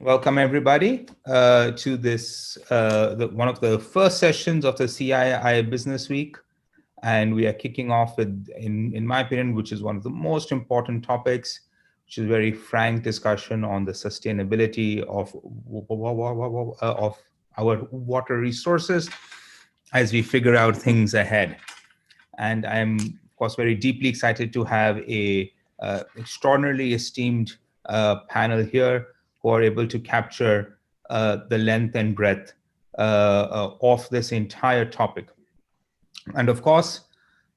Welcome everybody to this one of the first sessions of the CII Business Week, and we are kicking off with, in my opinion, which is one of the most important topics, which is very frank discussion on the sustainability of our water resources as we figure out things ahead. And I'm of course very deeply excited to have a extraordinarily esteemed panel here who are able to capture the length and breadth of this entire topic. And of course,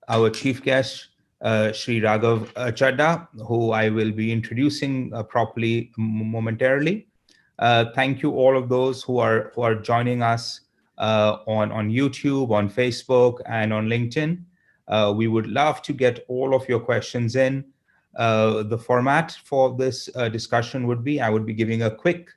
our chief guest, Sri Raghav Chadda, who I will be introducing properly momentarily. Thank you all of those who are joining us on YouTube, on Facebook, and on LinkedIn. We would love to get all of your questions in. The format for this discussion would be, I would be giving a quick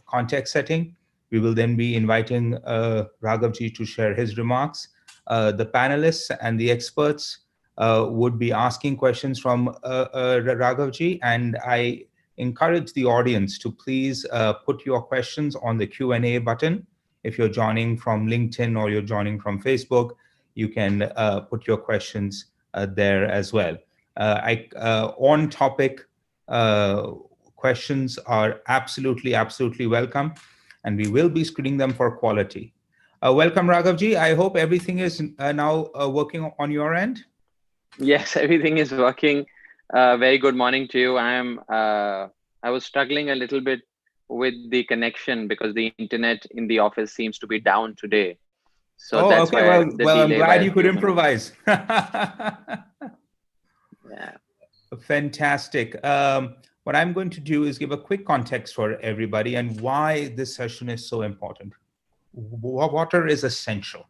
context setting. We will then be inviting Raghavji to share his remarks. The panelists and the experts would be asking questions from Raghavji, and I encourage the audience to please put your questions on the Q&A button. If you're joining from LinkedIn or you're joining from Facebook, you can put your questions there as well. On topic questions are absolutely welcome, and we will be screening them for quality. Welcome, Raghavji. I hope everything is now working on your end. Yes, everything is working. Very good morning to you. I was struggling a little bit with the connection because the internet in the office seems to be down today. So that's okay. why Well, I'm glad you could improvise. Yeah. Fantastic. What I'm going to do is give a quick context for everybody and why this session is so important. Water is essential.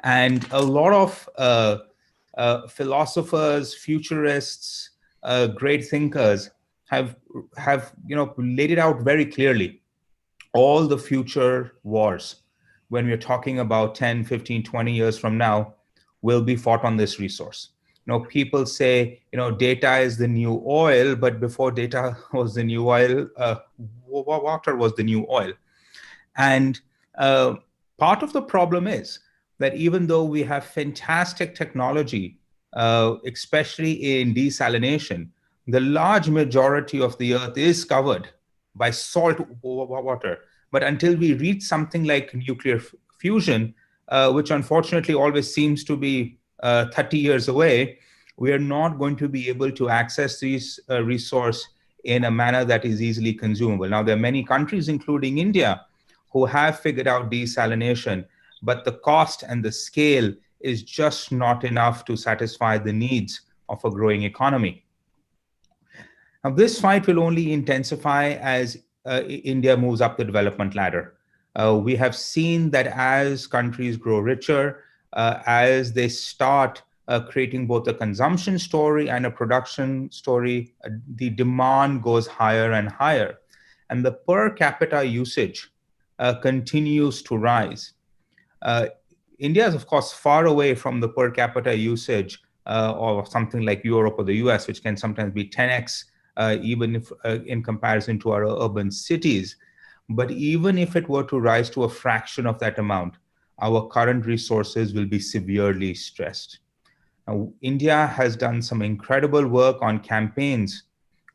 And a lot of philosophers, futurists, great thinkers have laid it out very clearly. All the future wars, when we're talking about 10, 15, 20 years from now, will be fought on this resource. People say, data is the new oil, but before data was the new oil, water was the new oil. And part of the problem is that even though we have fantastic technology, especially in desalination, the large majority of the earth is covered by salt water. But until we reach something like nuclear fusion, which unfortunately always seems to be 30 years away, we are not going to be able to access these resource in a manner that is easily consumable. Now, there are many countries, including India, who have figured out desalination, but the cost and the scale is just not enough to satisfy the needs of a growing economy. Now, this fight will only intensify as India moves up the development ladder. We have seen that as countries grow richer, as they start creating both a consumption story and a production story, the demand goes higher and higher. And the per capita usage continues to rise. India is, of course, far away from the per capita usage of something like Europe or the US, which can sometimes be 10x, even if in comparison to our urban cities. But even if it were to rise to a fraction of that amount, our current resources will be severely stressed. Now, India has done some incredible work on campaigns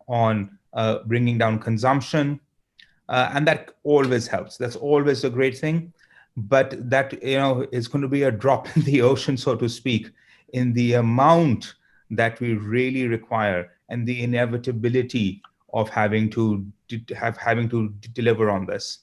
on bringing down consumption, and that always helps. That's always a great thing. But that is going to be a drop in the ocean, so to speak, in the amount that we really require and the inevitability of having to deliver on this.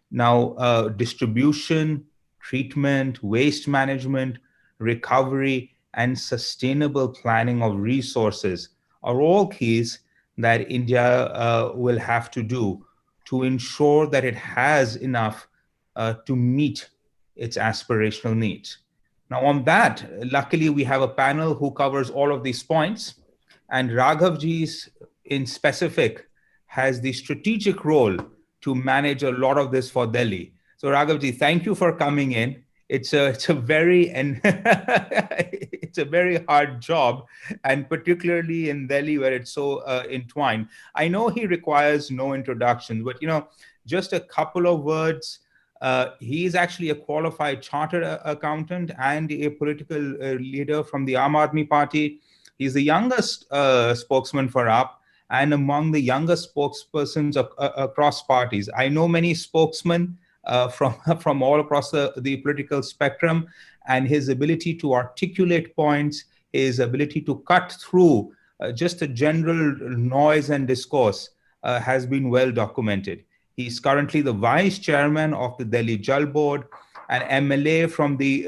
Now, distribution, treatment, waste management, recovery, and sustainable planning of resources are all keys that India will have to do to ensure that it has enough to meet its aspirational needs. Now, on that, luckily, we have a panel who covers all of these points, and Raghavji's in specific has the strategic role to manage a lot of this for Delhi. So Raghavji, thank you for coming in. It's a very it's a very hard job, and particularly in Delhi where it's so entwined. I know he requires no introduction, but just a couple of words. He is actually a qualified chartered accountant and a political leader from the Aam Aadmi Party. He's the youngest spokesman for AAP and among the youngest spokespersons across parties. I know many spokesmen from all across the political spectrum, and his ability to articulate points, his ability to cut through just a general noise and discourse has been well documented. He's currently the vice chairman of the Delhi Jal Board, an MLA from the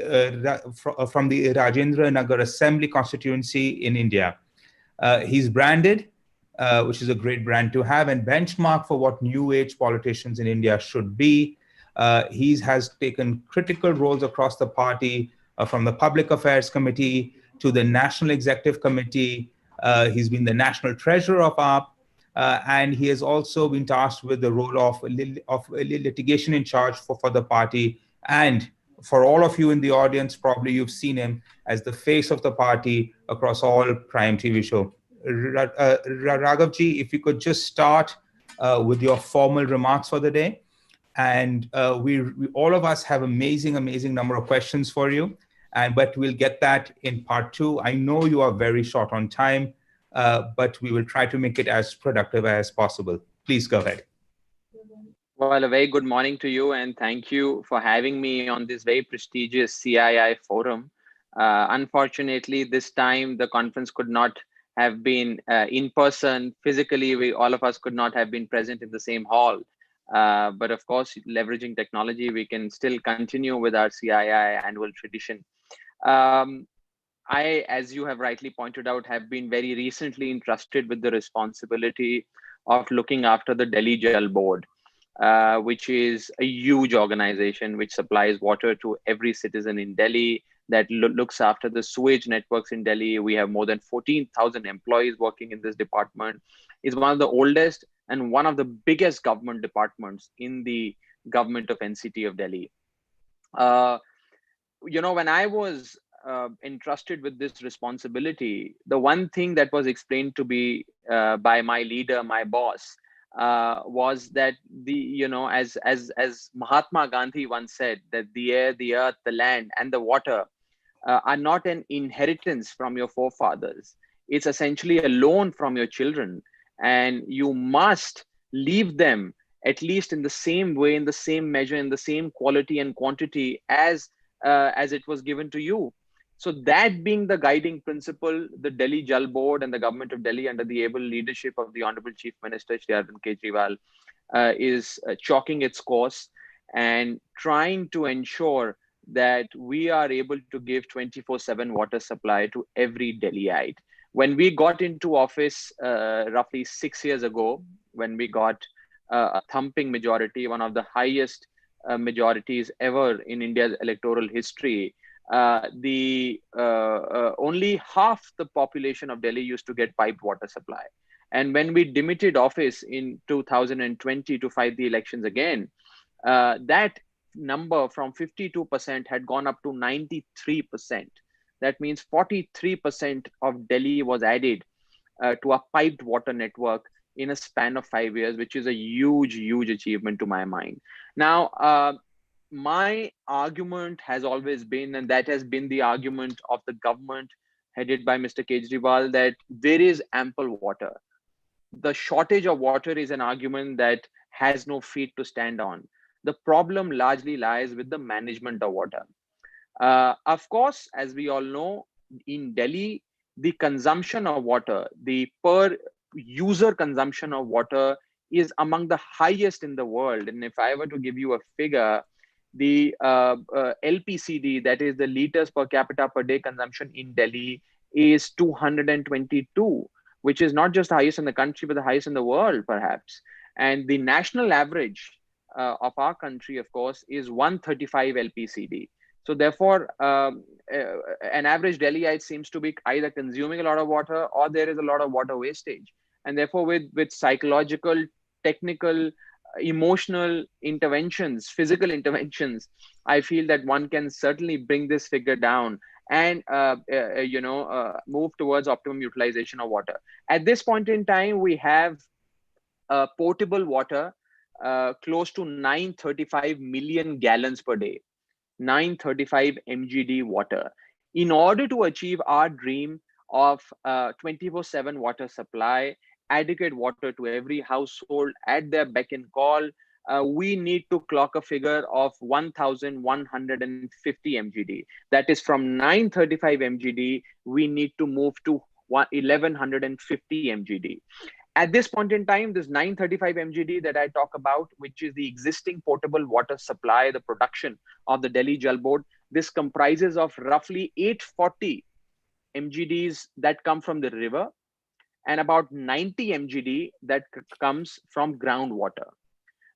Rajendra Nagar Assembly constituency in India. He's branded, which is a great brand to have, and benchmark for what new age politicians in India should be. He has taken critical roles across the party, from the Public Affairs Committee to the National Executive Committee. He's been the National Treasurer of AAP, and he has also been tasked with the role of litigation in charge for the party. And for all of you in the audience, probably you've seen him as the face of the party across all prime TV show. Raghavji, if you could just start with your formal remarks for the day. And we all of us have amazing number of questions for you, but we'll get that in part 2. I know you are very short on time, but we will try to make it as productive as possible. Please go ahead. Well, a very good morning to you, and thank you for having me on this very prestigious CII forum. Unfortunately, this time the conference could not have been in person. Physically, all of us could not have been present in the same hall. But of course, leveraging technology, we can still continue with our CII annual tradition. I, as you have rightly pointed out, have been very recently entrusted with the responsibility of looking after the Delhi Jal Board, which is a huge organization which supplies water to every citizen in Delhi, that looks after the sewage networks in Delhi. We have more than 14,000 employees working in this department. It's one of the oldest and one of the biggest government departments in the government of NCT of Delhi. When I was entrusted with this responsibility, the one thing that was explained to me by my leader, my boss, was that as Mahatma Gandhi once said, that the air, the earth, the land, and the water are not an inheritance from your forefathers. It's essentially a loan from your children, and you must leave them at least in the same way, in the same measure, in the same quality and quantity as it was given to you. So that being the guiding principle, the Delhi Jal Board and the government of Delhi under the able leadership of the Honorable Chief Minister, Shri Arvind Kejriwal, is chalking its course and trying to ensure that we are able to give 24/7 water supply to every Delhiite. When we got into office roughly 6 years ago, when we got a thumping majority, one of the highest majorities ever in India's electoral history, only half the population of Delhi used to get piped water supply. And when we demitted office in 2020 to fight the elections again, that number from 52% had gone up to 93%. That means 43% of Delhi was added to a piped water network in a span of 5 years, which is a huge achievement to my mind. Now, my argument has always been, and that has been the argument of the government headed by Mr. Kejriwal, that there is ample water. The shortage of water is an argument that has no feet to stand on. The problem largely lies with the management of water. Of course, as we all know, in Delhi, the consumption of water, the per user consumption of water is among the highest in the world. And if I were to give you a figure, the LPCD, that is the liters per capita per day consumption in Delhi, is 222, which is not just the highest in the country, but the highest in the world, perhaps. And the national average of our country, of course, is 135 LPCD. So therefore, an average Delhiite seems to be either consuming a lot of water or there is a lot of water wastage. And therefore, with psychological, technical, emotional interventions, physical interventions, I feel that one can certainly bring this figure down and move towards optimum utilization of water. At this point in time, we have potable water close to 935 million gallons per day, 935 mgd water. In order to achieve our dream of 24/7 water supply, adequate water to every household at their beck and call, we need to clock a figure of 1150 mgd. That is, from 935 mgd we need to move to 1150 mgd. At this point in time, this 935 mgd that I talk about, which is the existing potable water supply, the production of the Delhi Jal Board, this comprises of roughly 840 mgds that come from the river and about 90 mgd that comes from groundwater.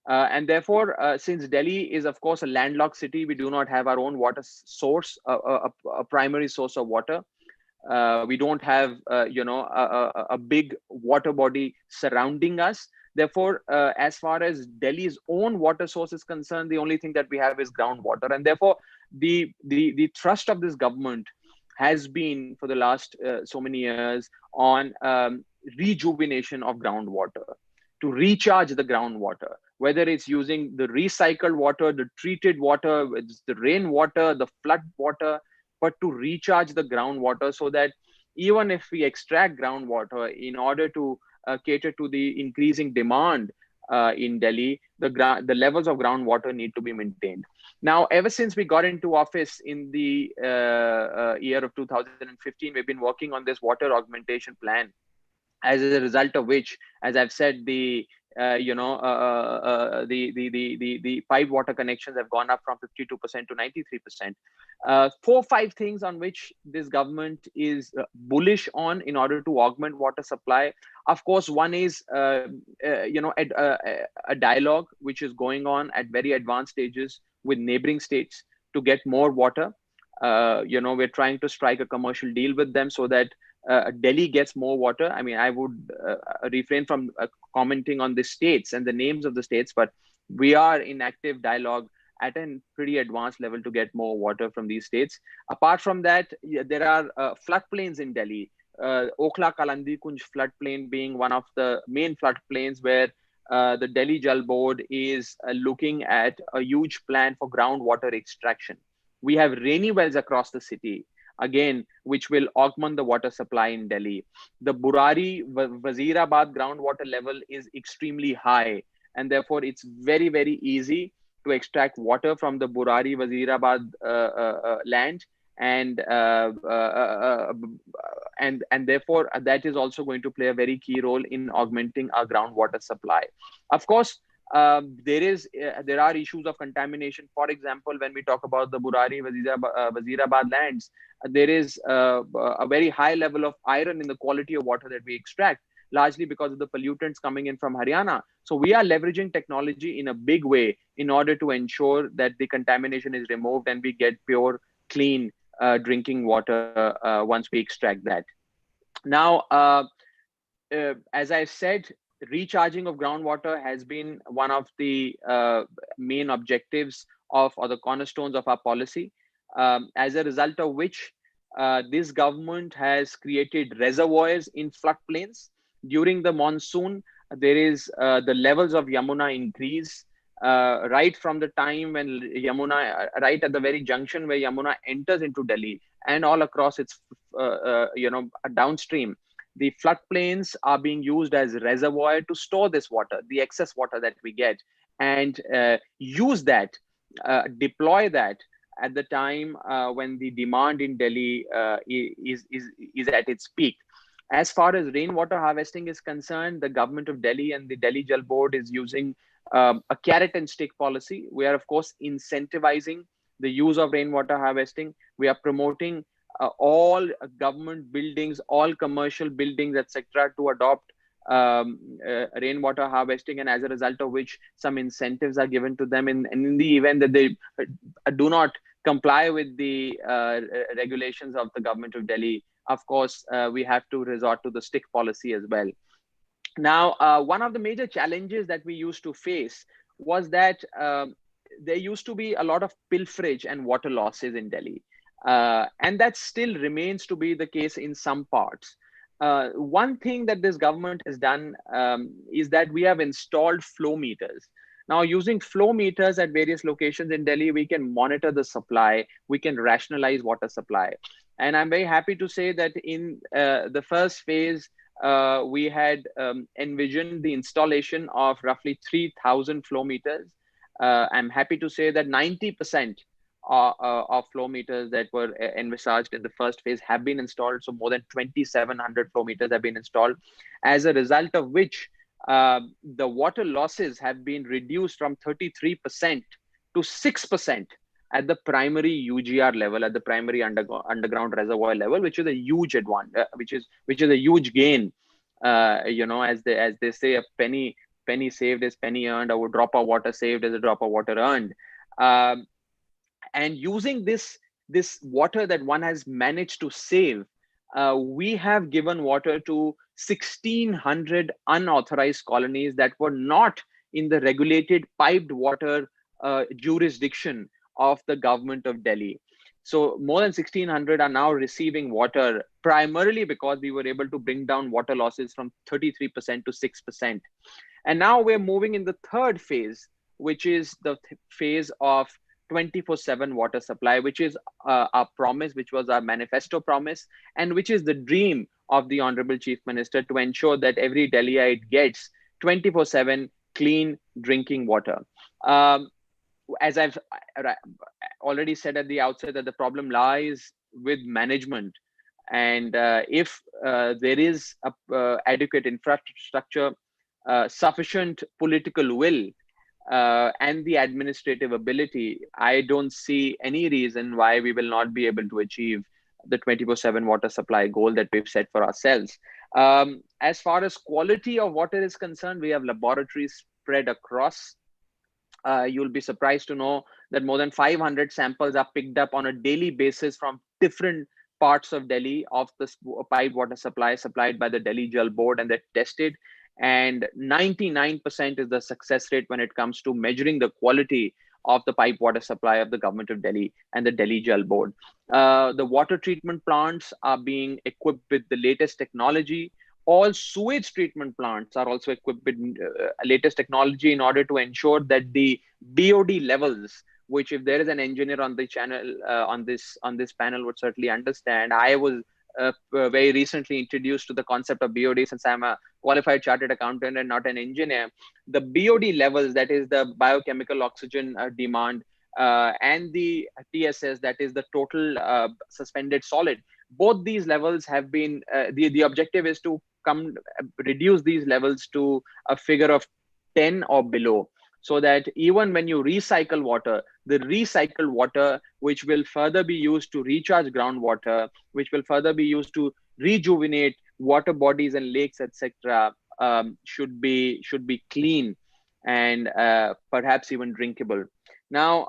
And therefore, since Delhi is, of course, a landlocked city, we do not have our own water source, a primary source of water. We don't have, a big water body surrounding us. Therefore, as far as Delhi's own water source is concerned, the only thing that we have is groundwater. And therefore, the thrust of this government has been for the last so many years on rejuvenation of groundwater, to recharge the groundwater, whether it's using the recycled water, the treated water, it's the rainwater, the flood water, but to recharge the groundwater, so that even if we extract groundwater, in order to cater to the increasing demand in Delhi, the levels of groundwater need to be maintained. Now, ever since we got into office in the year of 2015, we've been working on this water augmentation plan, as a result of which, as I've said, the pipe water connections have gone up from 52% to 93%. 4-5 things on which this government is bullish on in order to augment water supply. Of course, one is a dialogue which is going on at very advanced stages with neighboring states to get more water. We're trying to strike a commercial deal with them so that Delhi gets more water. I mean, I would refrain from commenting on the states and the names of the states, but we are in active dialogue at a pretty advanced level to get more water from these states. Apart from that, there are floodplains in Delhi. Okhla Kalandi Kunj floodplain being one of the main floodplains where the Delhi Jal Board is looking at a huge plan for groundwater extraction. We have rainy wells across the city, again, which will augment the water supply in Delhi. The Burari Wazirabad groundwater level is extremely high, and therefore it's very, very easy to extract water from the Burari Wazirabad land, and therefore that is also going to play a very key role in augmenting our groundwater supply. Of course, there are issues of contamination. For example, when we talk about the Burari Wazirabad lands, there is a very high level of iron in the quality of water that we extract, largely because of the pollutants coming in from Haryana. So we are leveraging technology in a big way in order to ensure that the contamination is removed and we get pure, clean drinking water once we extract that. Now, as I said, recharging of groundwater has been one of the main objectives or the cornerstones of our policy, as a result of which this government has created reservoirs in floodplains. During the monsoon, there is the levels of Yamuna increase right from the time when Yamuna, right at the very junction where Yamuna enters into Delhi and all across its, downstream. The floodplains are being used as reservoir to store this water, the excess water that we get, and use that, deploy that at the time when the demand in Delhi is at its peak. As far as rainwater harvesting is concerned, the government of Delhi and the Delhi Jal Board is using a carrot and stick policy. We are, of course, incentivizing the use of rainwater harvesting. We are promoting all government buildings, all commercial buildings, etc., to adopt rainwater harvesting, and as a result of which some incentives are given to them in the event that they do not comply with the regulations of the government of Delhi. Of course, we have to resort to the stick policy as well. Now, one of the major challenges that we used to face was that there used to be a lot of pilferage and water losses in Delhi. And that still remains to be the case in some parts. One thing that this government has done is that we have installed flow meters. Now, using flow meters at various locations in Delhi, we can monitor the supply, we can rationalize water supply. And I'm very happy to say that in the first phase, we had envisioned the installation of roughly 3,000 flow meters. I'm happy to say that 90% of flow meters that were envisaged in the first phase have been installed. So more than 2,700 flow meters have been installed, as a result of which the water losses have been reduced from 33% to 6% at the primary UGR level, at the primary underground reservoir level, which is a huge advantage, which is a huge gain. As they say, a penny saved is penny earned, or a drop of water saved is a drop of water earned. And using this water that one has managed to save, we have given water to 1,600 unauthorized colonies that were not in the regulated piped water jurisdiction of the government of Delhi. So more than 1,600 are now receiving water, primarily because we were able to bring down water losses from 33% to 6%. And now we're moving in the third phase, which is the phase of 24/7 water supply, which is our promise, which was our manifesto promise, and which is the dream of the Honorable Chief Minister, to ensure that every Delhiite gets 24/7 clean drinking water. As I've already said at the outset, that the problem lies with management. And if there is adequate infrastructure, sufficient political will, and the administrative ability, I don't see any reason why we will not be able to achieve the 24/7 water supply goal that we've set for ourselves. As far as quality of water is concerned, we have laboratories spread across. You'll be surprised to know that more than 500 samples are picked up on a daily basis from different parts of Delhi of the piped water supply supplied by the Delhi Jal Board, and they're tested. And 99% is the success rate when it comes to measuring the quality of the pipe water supply of the government of Delhi and the Delhi Jal Board. The water treatment plants are being equipped with the latest technology. All sewage treatment plants are also equipped with latest technology in order to ensure that the BOD levels, which, if there is an engineer on the channel, on this panel, would certainly understand. I was very recently introduced to the concept of BOD, since I'm a qualified chartered accountant and not an engineer. The BOD levels, that is the biochemical oxygen demand, and the TSS, that is the total suspended solid, both these levels have been, the objective is to reduce these levels to a figure of 10 or below, so that even when you recycle water, the recycled water, which will further be used to recharge groundwater, which will further be used to rejuvenate water bodies and lakes, etc., should be clean and perhaps even drinkable. Now,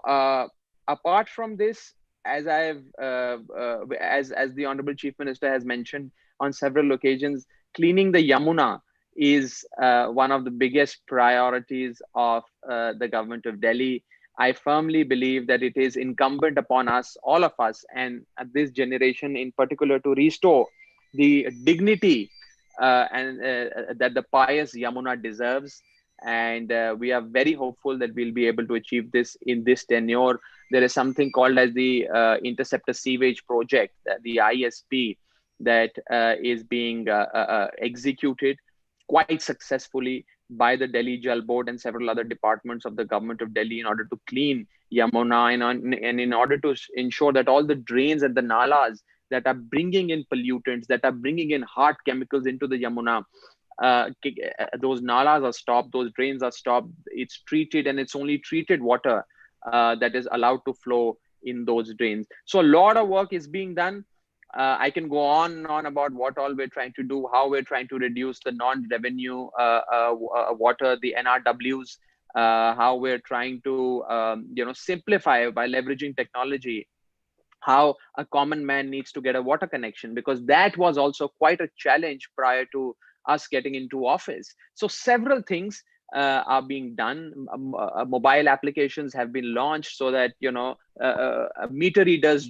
apart from this, as the Honorable Chief Minister has mentioned on several occasions, cleaning the Yamuna is one of the biggest priorities of the government of Delhi. I firmly believe that it is incumbent upon us, all of us, and this generation in particular, to restore the dignity that the pious Yamuna deserves. And we are very hopeful that we'll be able to achieve this in this tenure. There is something called as the Interceptor Sewage Project, the ISP, that is being executed quite successfully by the Delhi Jal Board and several other departments of the government of Delhi in order to clean Yamuna, and in order to ensure that all the drains and the nalas that are bringing in pollutants, that are bringing in hard chemicals into the Yamuna, those nalas are stopped, those drains are stopped, it's treated, and it's only treated water that is allowed to flow in those drains. So a lot of work is being done. I can go on and on about what all we're trying to do, how we're trying to reduce the non-revenue water, the NRWs, how we're trying to simplify by leveraging technology, how a common man needs to get a water connection, because that was also quite a challenge prior to us getting into office. So several things are being done. Mobile applications have been launched so that, meter readers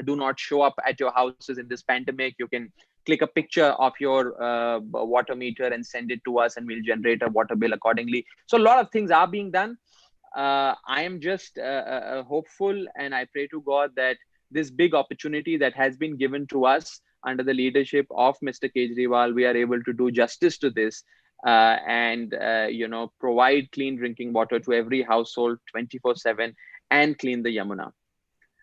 do not show up at your houses in this pandemic. You can click a picture of your water meter and send it to us, and we'll generate a water bill accordingly. So a lot of things are being done. I am just hopeful, and I pray to God that this big opportunity that has been given to us under the leadership of Mr. Kejriwal, we are able to do justice to this, and provide clean drinking water to every household 24/7 and clean the Yamuna.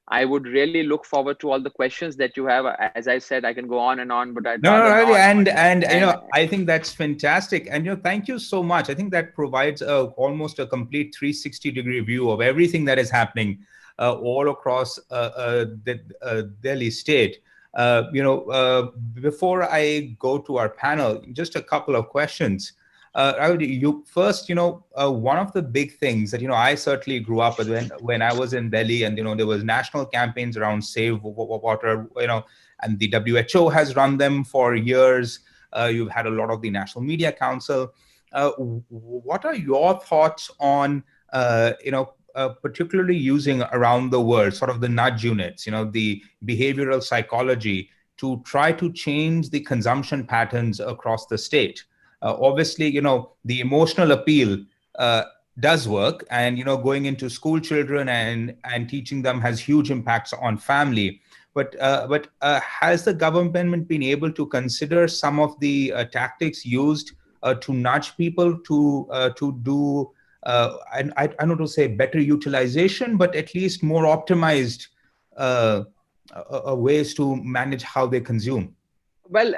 I would really look forward to all the questions that you have. As I said, I can go on and on, but I'd No, rather no, not. and And I think that's fantastic. And thank you so much. I think that provides almost a complete 360-degree view of everything that is happening all across the Delhi state. Before I go to our panel, just a couple of questions. You first, one of the big things that I certainly grew up with when I was in Delhi, and there was national campaigns around Save Water, and the WHO has run them for years. You've had a lot of the National Media Council. What are your thoughts on, particularly using around the world, sort of the nudge units, the behavioral psychology to try to change the consumption patterns across the state? Obviously, the emotional appeal does work, and going into school children and teaching them has huge impacts on family. But has the government been able to consider some of the tactics used to nudge people to do, I don't know to say better utilization, but at least more optimized ways to manage how they consume? Well,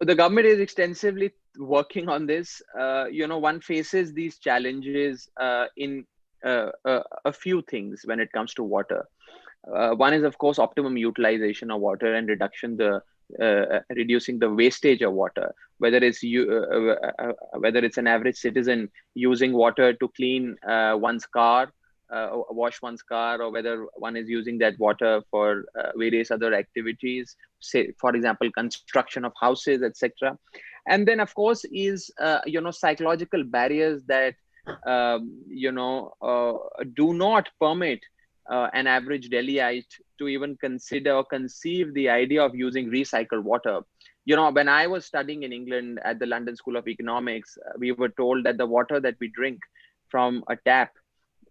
the government is extensively working on this. One faces these challenges in a few things when it comes to water. One is, of course, optimum utilization of water and reducing the wastage of water. Whether it's an average citizen using water to clean one's car, wash one's car, or whether one is using that water for various other activities, say, for example, construction of houses, etc. And then, of course, is psychological barriers that do not permit an average Delhiite to even consider or conceive the idea of using recycled water. When I was studying in England at the London School of Economics, we were told that the water that we drink from a tap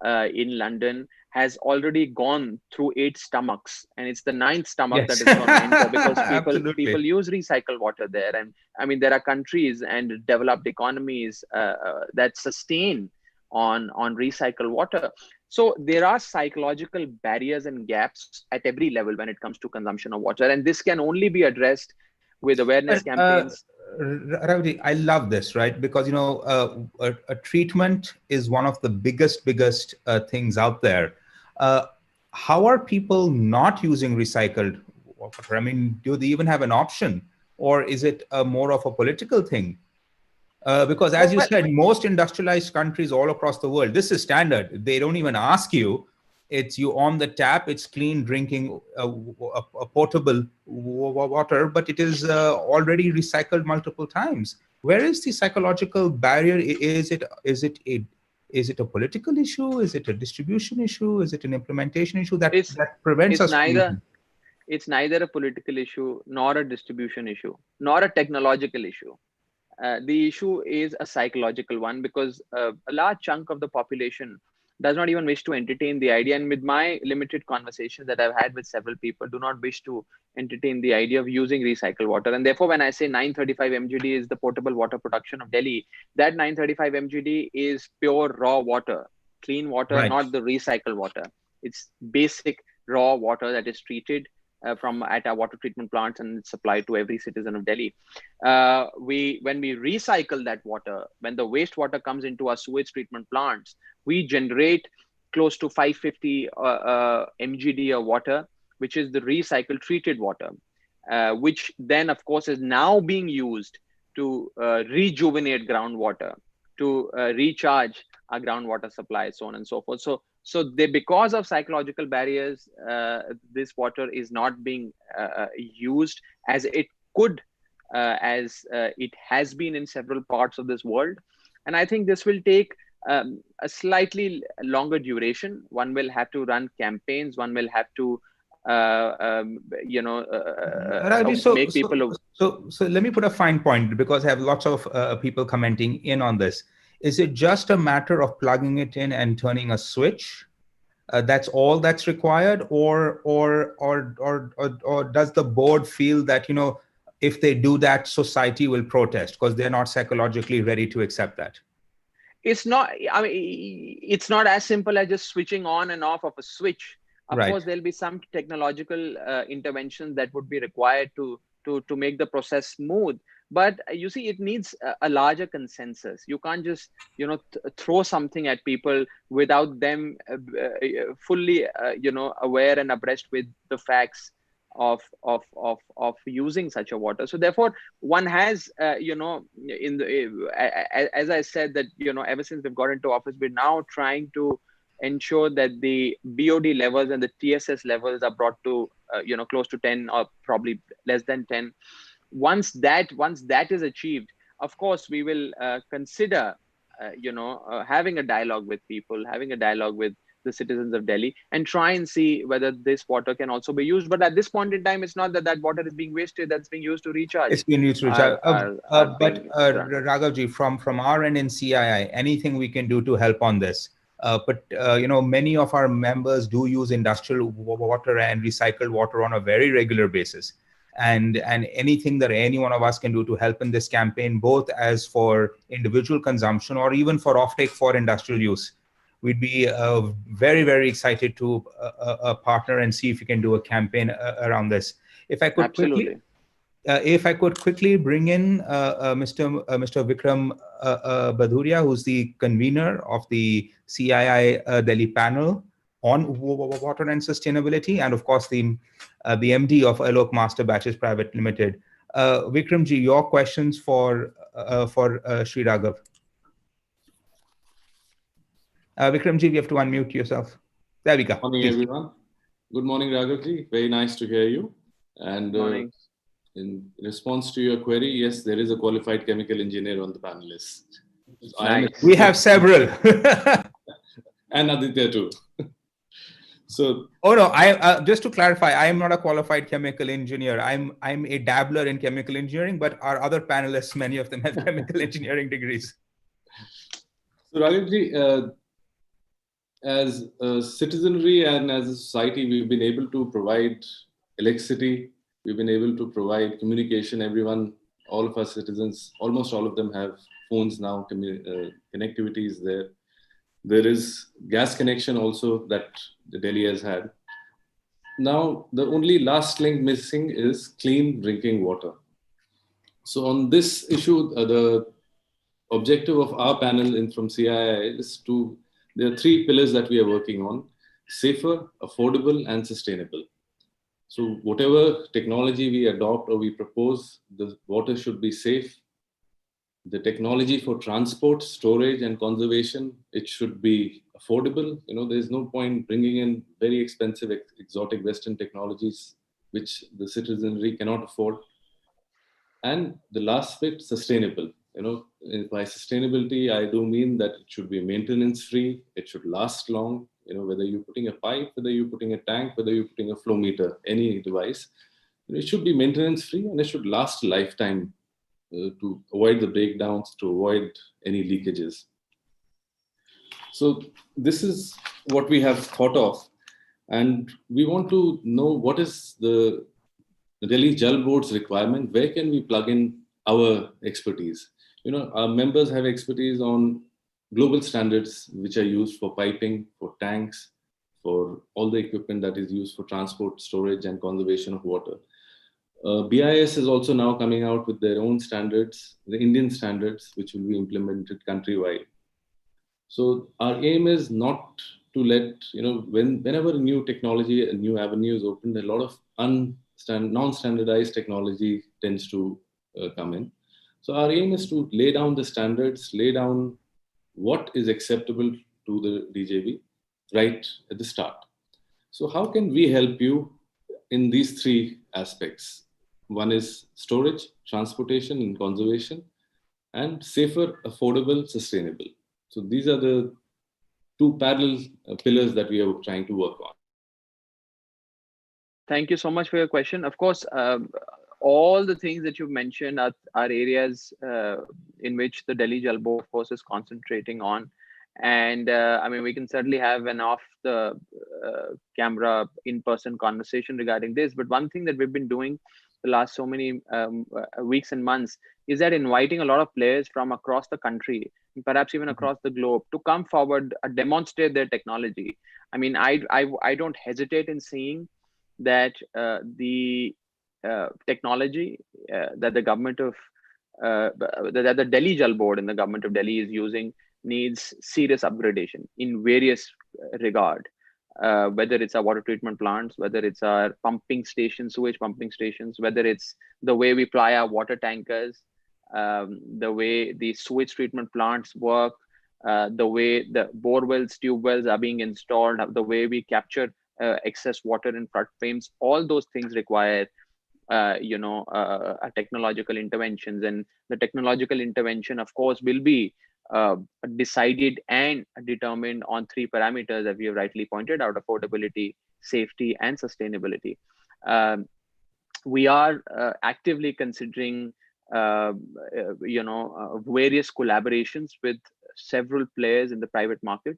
in London has already gone through 8 stomachs, and it's the 9th stomach Yes. that is going to enter, because Absolutely. people use recycled water there. And I mean, there are countries and developed economies that sustain on recycled water. So there are psychological barriers and gaps at every level when it comes to consumption of water, and this can only be addressed with awareness campaigns. Ravati, I love this, right? Because a treatment is one of the biggest things out there. How are people not using recycled water? I mean, do they even have an option, or is it more of a political thing? Because as you said, most industrialized countries all across the world, this is standard. They don't even ask you. It's you on the tap. It's clean drinking, a potable water, but it is already recycled multiple times. Where is the psychological barrier? Is it a political issue? Is it a distribution issue? Is it an implementation issue that prevents It's us from neither using? it's neither a political issue, nor a distribution issue, nor a technological issue. The issue is a psychological one, because a large chunk of the population does not even wish to entertain the idea. And with my limited conversations that I've had with several people, do not wish to entertain the idea of using recycled water. And therefore, when I say 935 mgd is the potable water production of Delhi, that 935 mgd is pure raw water, clean water, Right. not the recycled water. It's basic raw water that is treated from at our water treatment plants and supplied to every citizen of Delhi. When we recycle that water, when the wastewater comes into our sewage treatment plants, we generate close to 550 mgd of water, which is the recycled treated water, which then, of course, is now being used to rejuvenate groundwater, to recharge our groundwater supply, so on and so forth. So because of psychological barriers, this water is not being used as it could, as it has been in several parts of this world. And I think this will take a slightly longer duration. One will have to run campaigns. One will have to, Raji, make people. so let me put a fine point, because I have lots of people commenting in on this. Is it just a matter of plugging it in and turning a switch? That's all that's required, or does the board feel that, if they do that, society will protest because they're not psychologically ready to accept that? It's not, I mean, it's not as simple as just switching on and off of a switch. Of Right. course, there'll be some technological interventions that would be required to make the process smooth. But you see, it needs a larger consensus. You can't just, throw something at people without them fully, aware and abreast with the facts of using such a water. So therefore, one has, in the, as I said, that, ever since we've got into office, we're now trying to ensure that the BOD levels and the TSS levels are brought to, close to 10 or probably less than 10. Once that is achieved, of course, we will consider, having a dialogue with people, having a dialogue with the citizens of Delhi, and try and see whether this water can also be used. But at this point in time, it's not that water is being wasted, that's being used to recharge. It's being used to recharge. But Raghavji, from our end in CII, anything we can do to help on this? But many of our members do use industrial water and recycled water on a very regular basis. And anything that any one of us can do to help in this campaign, both as for individual consumption or even for offtake for industrial use, we'd be very, very excited to partner and see if we can do a campaign around this. If I could Absolutely. quickly bring in Mr. Vikram Badhuria, who's the convener of the CII Delhi panel on water and sustainability, and of course the MD of Alok Master Batches Private Limited. Vikramji, your questions for Sri Raghav. Vikramji, you have to unmute yourself. There we go. Good morning, everyone. Good morning, Raghavji. Very nice to hear you. And in response to your query, yes, there is a qualified chemical engineer on the panel list. Nice. We have several. And Aditya too. So, oh no, I just to clarify, I am not a qualified chemical engineer. I'm a dabbler in chemical engineering, but our other panelists, many of them have chemical engineering degrees. So Raghavji, as a citizenry and as a society, we've been able to provide electricity. We've been able to provide communication. Everyone, all of our citizens, almost all of them have phones now. Connectivity is there. There is gas connection also that the Delhi has had. Now, the only last link missing is clean drinking water. So on this issue, the objective of our panel from CII is there are three pillars that we are working on: safer, affordable, and sustainable. So whatever technology we adopt or we propose, the water should be safe. The technology for transport, storage, and conservation, it should be affordable. There's no point bringing in very expensive, exotic Western technologies, which the citizenry cannot afford. And the last bit, sustainable. By sustainability, I do mean that it should be maintenance-free. It should last long. Whether you're putting a pipe, whether you're putting a tank, whether you're putting a flow meter, any device, it should be maintenance-free and it should last a lifetime. To avoid the breakdowns, to avoid any leakages. So this is what we have thought of. And we want to know what is the Delhi Jal Board's requirement. Where can we plug in our expertise? Our members have expertise on global standards, which are used for piping, for tanks, for all the equipment that is used for transport, storage, and conservation of water. BIS is also now coming out with their own standards, the Indian standards, which will be implemented countrywide. So our aim is not to let, whenever a new technology, a new avenue is opened, a lot of non-standardized technology tends to come in. So our aim is to lay down the standards, lay down what is acceptable to the DJB right at the start. So how can we help you in these three aspects? One is storage, transportation, and conservation. and safer, affordable, sustainable. So these are the two parallel pillars that we are trying to work on. Thank you so much for your question. Of course, all the things that you've mentioned are areas in which the Delhi Jal Board force is concentrating on. And I mean, we can certainly have an off the camera in-person conversation regarding this. But one thing that we've been doing the last so many weeks and months is that inviting a lot of players from across the country, perhaps even across the globe, to come forward, demonstrate their technology. I mean, I don't hesitate in seeing that the technology that the government of that the Delhi Jal Board and the government of Delhi is using needs serious upgradation in various regard, whether it's our water treatment plants, whether it's our pumping stations, sewage pumping stations, whether it's the way we ply our water tankers, the way the sewage treatment plants work, the way the bore wells, tube wells are being installed, the way we capture excess water in flood frames. All those things require technological interventions, and the technological intervention, of course, will be decided and determined on three parameters that we have rightly pointed out: affordability, safety, and sustainability. We are actively considering various collaborations with several players in the private market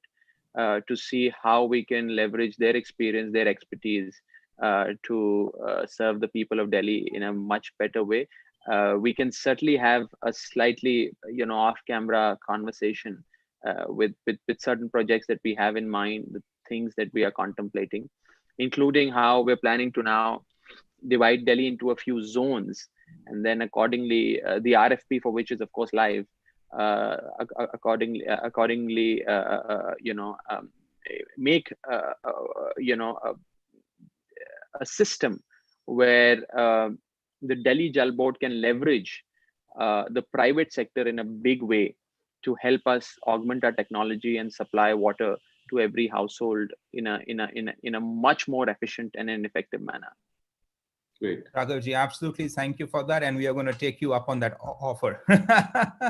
to see how we can leverage their experience, their expertise to serve the people of Delhi in a much better way. We can certainly have a slightly, off-camera conversation with certain projects that we have in mind, the things that we are contemplating, including how we're planning to now divide Delhi into a few zones, and then accordingly, the RFP for which is of course live. Accordingly, make a system where the Delhi Jal Board can leverage the private sector in a big way to help us augment our technology and supply water to every household in a much more efficient and an effective manner. Great. Raghavji, absolutely. Thank you for that. And we are going to take you up on that offer.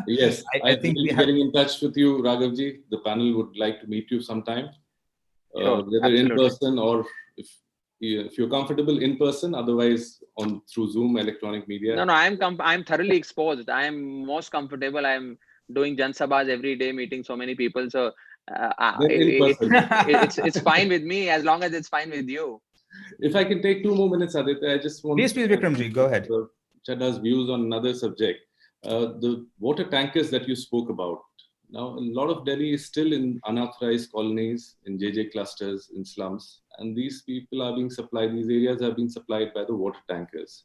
Yes, I think we will be getting in touch with you, Raghavji. The panel would like to meet you sometime, Sure, whether in person or if you're comfortable in person, otherwise through Zoom, electronic media. No, I'm thoroughly exposed. I'm most comfortable. I'm doing Jan Sabhas every day, meeting so many people. So it's fine with me as long as it's fine with you. If I can take 2 more minutes, Aditya, I just want please, Vikramji, go ahead. Chadda's views on another subject. The water tankers that you spoke about. Now, a lot of Delhi is still in unauthorized colonies, in JJ clusters, in slums, and these people are being supplied, these areas are being supplied by the water tankers.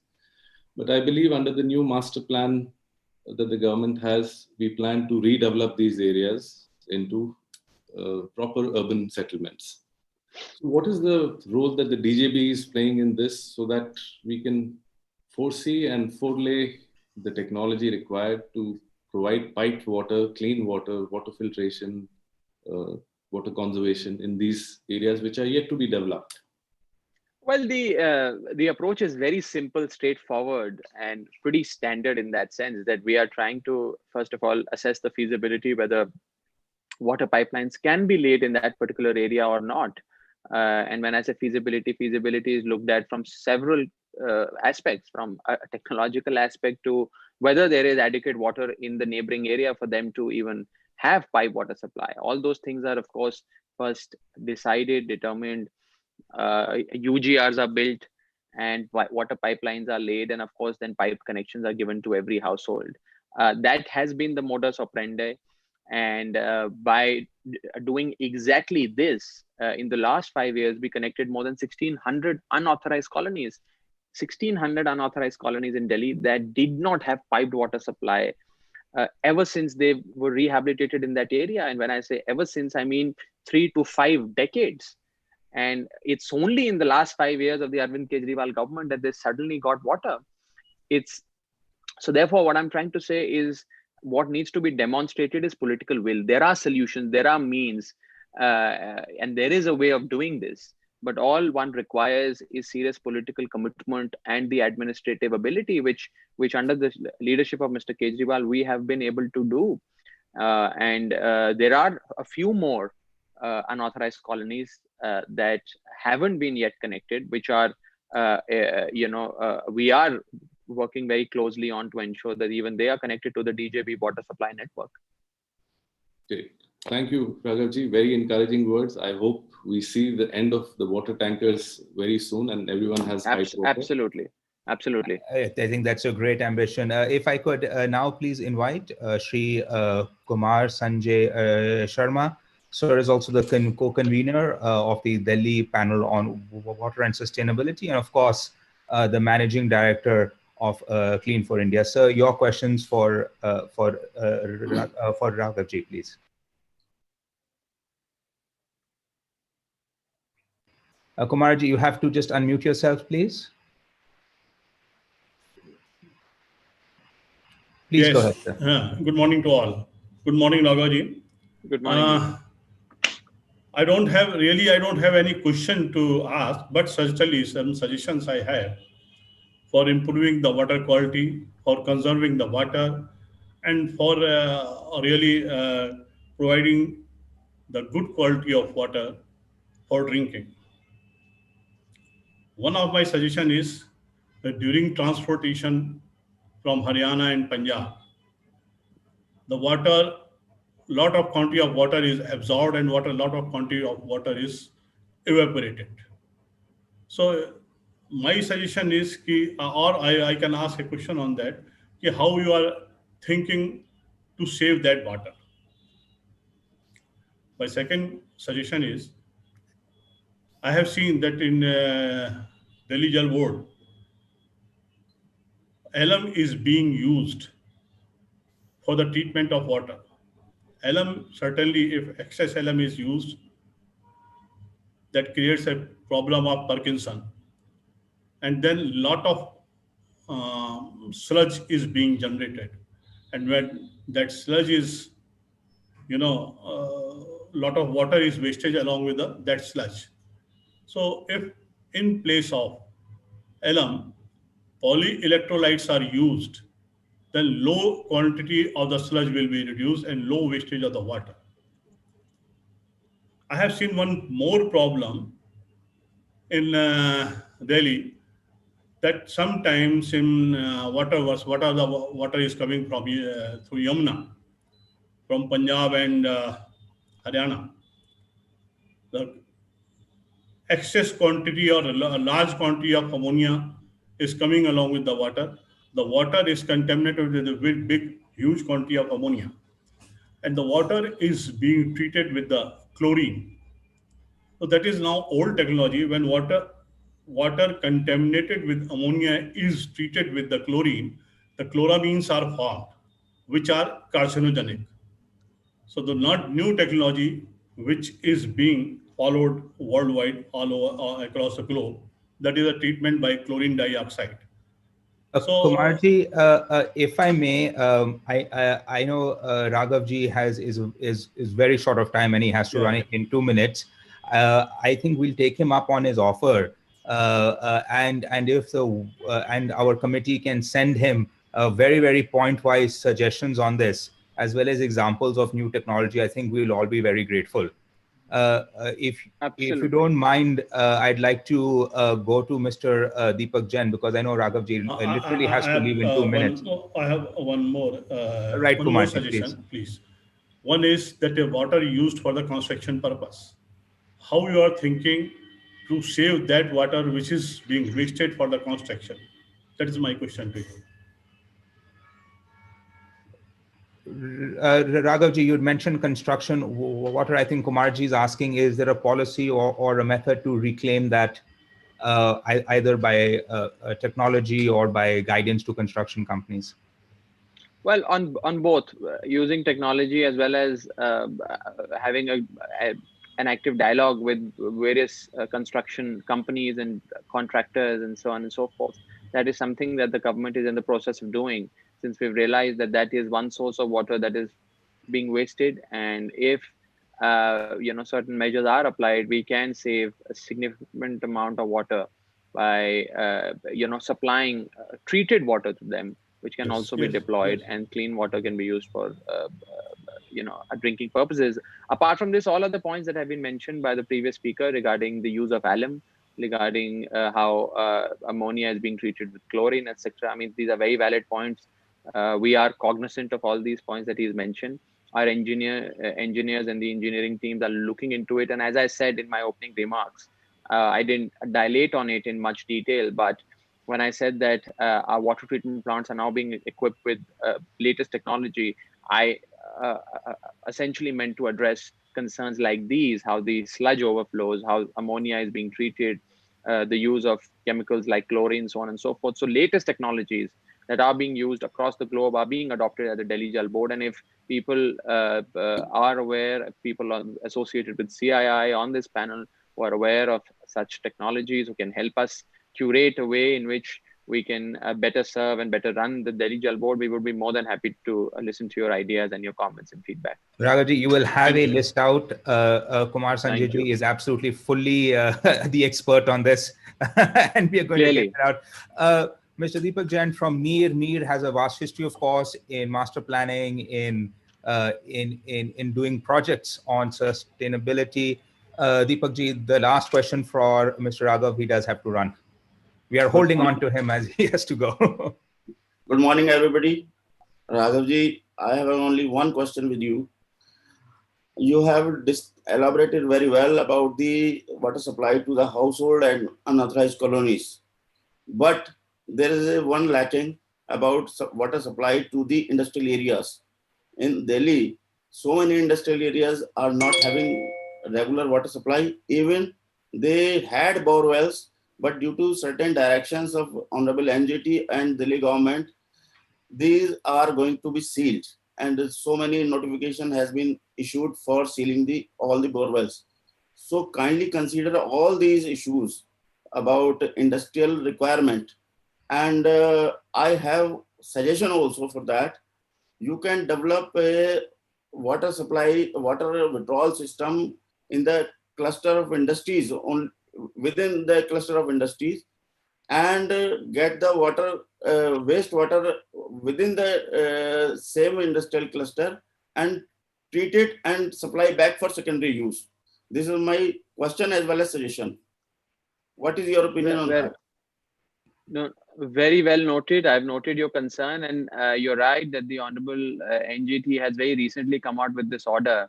But I believe under the new master plan that the government has, we plan to redevelop these areas into proper urban settlements. So what is the role that the DJB is playing in this so that we can foresee and forelay the technology required to provide piped water, clean water, water filtration, water conservation in these areas which are yet to be developed? Well, the approach is very simple, straightforward, and pretty standard in that sense that we are trying to, first of all, assess the feasibility whether water pipelines can be laid in that particular area or not. And when I say feasibility is looked at from several aspects, from a technological aspect to whether there is adequate water in the neighboring area for them to even have pipe water supply. All those things are, of course, first decided, determined. UGRs are built and water pipelines are laid, and of course then pipe connections are given to every household. That has been the modus operandi, and by doing exactly this, in the last 5 years we connected more than 1,600 unauthorized colonies. 1,600 unauthorized colonies in Delhi that did not have piped water supply ever since they were rehabilitated in that area. And when I say ever since, I mean 3 to 5 decades. And it's only in the last 5 years of the Arvind Kejriwal government that they suddenly got water. So therefore, what I'm trying to say is what needs to be demonstrated is political will. There are solutions, there are means, and there is a way of doing this. but all one requires is serious political commitment and the administrative ability, which under the leadership of Mr. Kejriwal we have been able to do. And there are a few more unauthorized colonies that haven't been yet connected, which are we are working very closely on to ensure that even they are connected to the DJB water supply network. Okay. Thank you, Raghavji. Very encouraging words. I hope we see the end of the water tankers very soon and everyone has piped water. Absolutely. Absolutely. I think that's a great ambition. If I could now please invite Shri Kumar Sanjay Sharma. Sir is also the co-convener of the Delhi panel on water and sustainability, and of course, the managing director of Clean for India. Sir, your questions for Raghavji, please. Kumarji, you have to just unmute yourself, please. Please go ahead, sir. Good morning to all. Good morning, Raghavji. Good morning. I don't have any question to ask, but certainly some suggestions I have for improving the water quality, for conserving the water, and for really providing the good quality of water for drinking. One of my suggestions is that during transportation from Haryana and Punjab, the water, lot of quantity of water is absorbed and lot of quantity of water is evaporated. So my suggestion is, or I can ask a question on that, how you are thinking to save that water. My second suggestion is, I have seen that in Delhi Jal Board, alum is being used for the treatment of water. Alum, certainly if excess alum is used, that creates a problem of Parkinson. And then lot of sludge is being generated. And when that sludge is, lot of water is wastage along with that sludge. So if in place of alum, polyelectrolytes are used, then low quantity of the sludge will be reduced and low wastage of the water. I have seen one more problem in Delhi, that sometimes in water is coming from through Yamuna, from Punjab and Haryana. The excess quantity or a large quantity of ammonia is coming along with the water. The water is contaminated with a big, huge quantity of ammonia. And the water is being treated with the chlorine. So that is now old technology. When water contaminated with ammonia is treated with the chloramines are formed, which are carcinogenic. So the not new technology, which is being followed worldwide all over across the globe, that is a treatment by chlorine dioxide. Kumarji, if I may, I know Raghavji is very short of time and he has to run it in 2 minutes. I think we'll take him up on his offer, and our committee can send him very, very point-wise suggestions on this, as well as examples of new technology. I think we'll all be very grateful. If you don't mind, I'd like to go to Mr. Deepak Jain, because I know Raghavji literally has to leave in 2 minutes. I have one more, right, one Kumarji, more suggestion, please. One is that the water used for the construction purpose. How you are thinking to save that water which is being wasted for the construction? That is my question to you. Raghavji, you mentioned construction water. I think Kumarji is asking, is there a policy or a method to reclaim that either by technology or by guidance to construction companies? Well, on both, using technology as well as having an active dialogue with various construction companies and contractors and so on and so forth. That is something that the government is in the process of doing, since we've realized that that is one source of water that is being wasted. And if certain measures are applied, we can save a significant amount of water by supplying treated water to them, which can also be deployed, and clean water can be used for drinking purposes. Apart from this, all of the points that have been mentioned by the previous speaker regarding the use of alum, regarding how ammonia is being treated with chlorine, etc. I mean, these are very valid points. We are cognizant of all these points that he's mentioned. Our engineers and the engineering teams are looking into it. And as I said in my opening remarks, I didn't dilate on it in much detail, but when I said that our water treatment plants are now being equipped with latest technology, I essentially meant to address concerns like these: how the sludge overflows, how ammonia is being treated, the use of chemicals like chlorine, so on and so forth. So latest technologies that are being used across the globe are being adopted at the Delhi Jal Board. And if people are aware, people are associated with CII on this panel who are aware of such technologies, who can help us curate a way in which we can better serve and better run the Delhi Jal Board, we would be more than happy to listen to your ideas and your comments and feedback. Raghavji, you will have a list out. Kumar Sanjay is absolutely fully the expert on this, and we are going to get it out. Mr. Deepak Jain from NEER has a vast history, of course, in master planning, in doing projects on sustainability. Deepak ji, the last question for Mr. Raghav. He does have to run. We are holding on to him as he has to go. Good morning, everybody. Raghavji, I have only one question with you. You have elaborated very well about the water supply to the household and unauthorized colonies. But there is one lacking about water supply to the industrial areas. In Delhi, so many industrial areas are not having regular water supply. Even they had bore wells, but due to certain directions of Honorable NGT and Delhi government, these are going to be sealed. And so many notification has been issued for sealing all the bore wells. So kindly consider all these issues about industrial requirement. And I have suggestion also for that. You can develop a water supply, water withdrawal system in the cluster of industries, within the cluster of industries, and get the water, wastewater within the same industrial cluster and treat it and supply back for secondary use. This is my question as well as suggestion. What is your opinion on that? No, very well noted. I've noted your concern, and you're right that the Honorable NGT has very recently come out with this order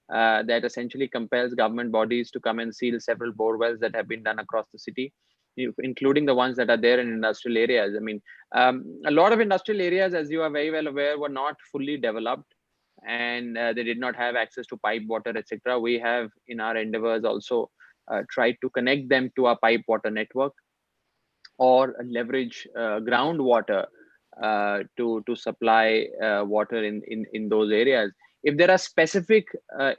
that essentially compels government bodies to come and seal several bore wells that have been done across the city, including the ones that are there in industrial areas. I mean, a lot of industrial areas, as you are very well aware, were not fully developed, and they did not have access to pipe water, etc. We have, in our endeavors, also tried to connect them to our pipe water network, or leverage groundwater to supply water in those areas. If there are specific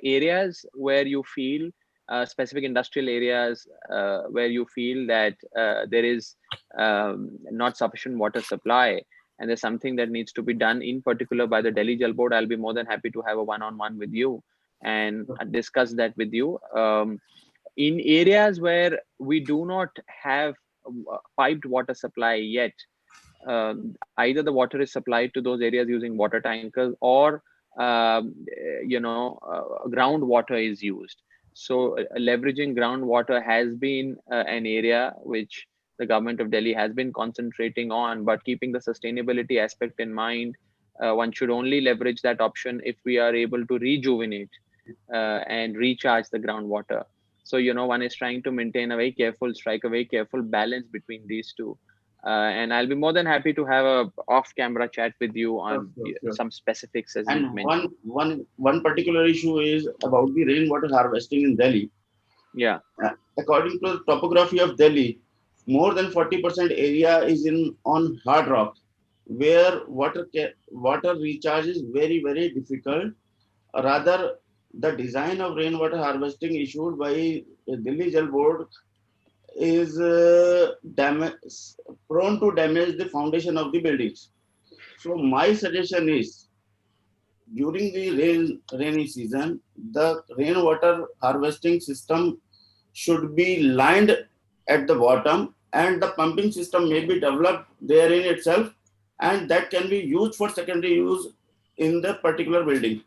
areas where you feel, specific industrial areas where you feel that there is not sufficient water supply, and there's something that needs to be done in particular by the Delhi Jal Board, I'll be more than happy to have a one-on-one with you and discuss that with you. In areas where we do not have piped water supply yet, either the water is supplied to those areas using water tankers, or groundwater is used. So leveraging groundwater has been an area which the government of Delhi has been concentrating on, but keeping the sustainability aspect in mind, one should only leverage that option if we are able to rejuvenate and recharge the groundwater. So, one is trying to strike a very careful balance between these two. And I'll be more than happy to have a off-camera chat with you on some specifics, as you mentioned. One particular issue is about the rainwater harvesting in Delhi. Yeah. According to the topography of Delhi, more than 40% area is on hard rock, where water recharge is very, very difficult. Rather, the design of rainwater harvesting issued by Delhi Jal Board is prone to damage the foundation of the buildings. So my suggestion is, during the rainy season, the rainwater harvesting system should be lined at the bottom, and the pumping system may be developed therein itself, and that can be used for secondary use in the particular building.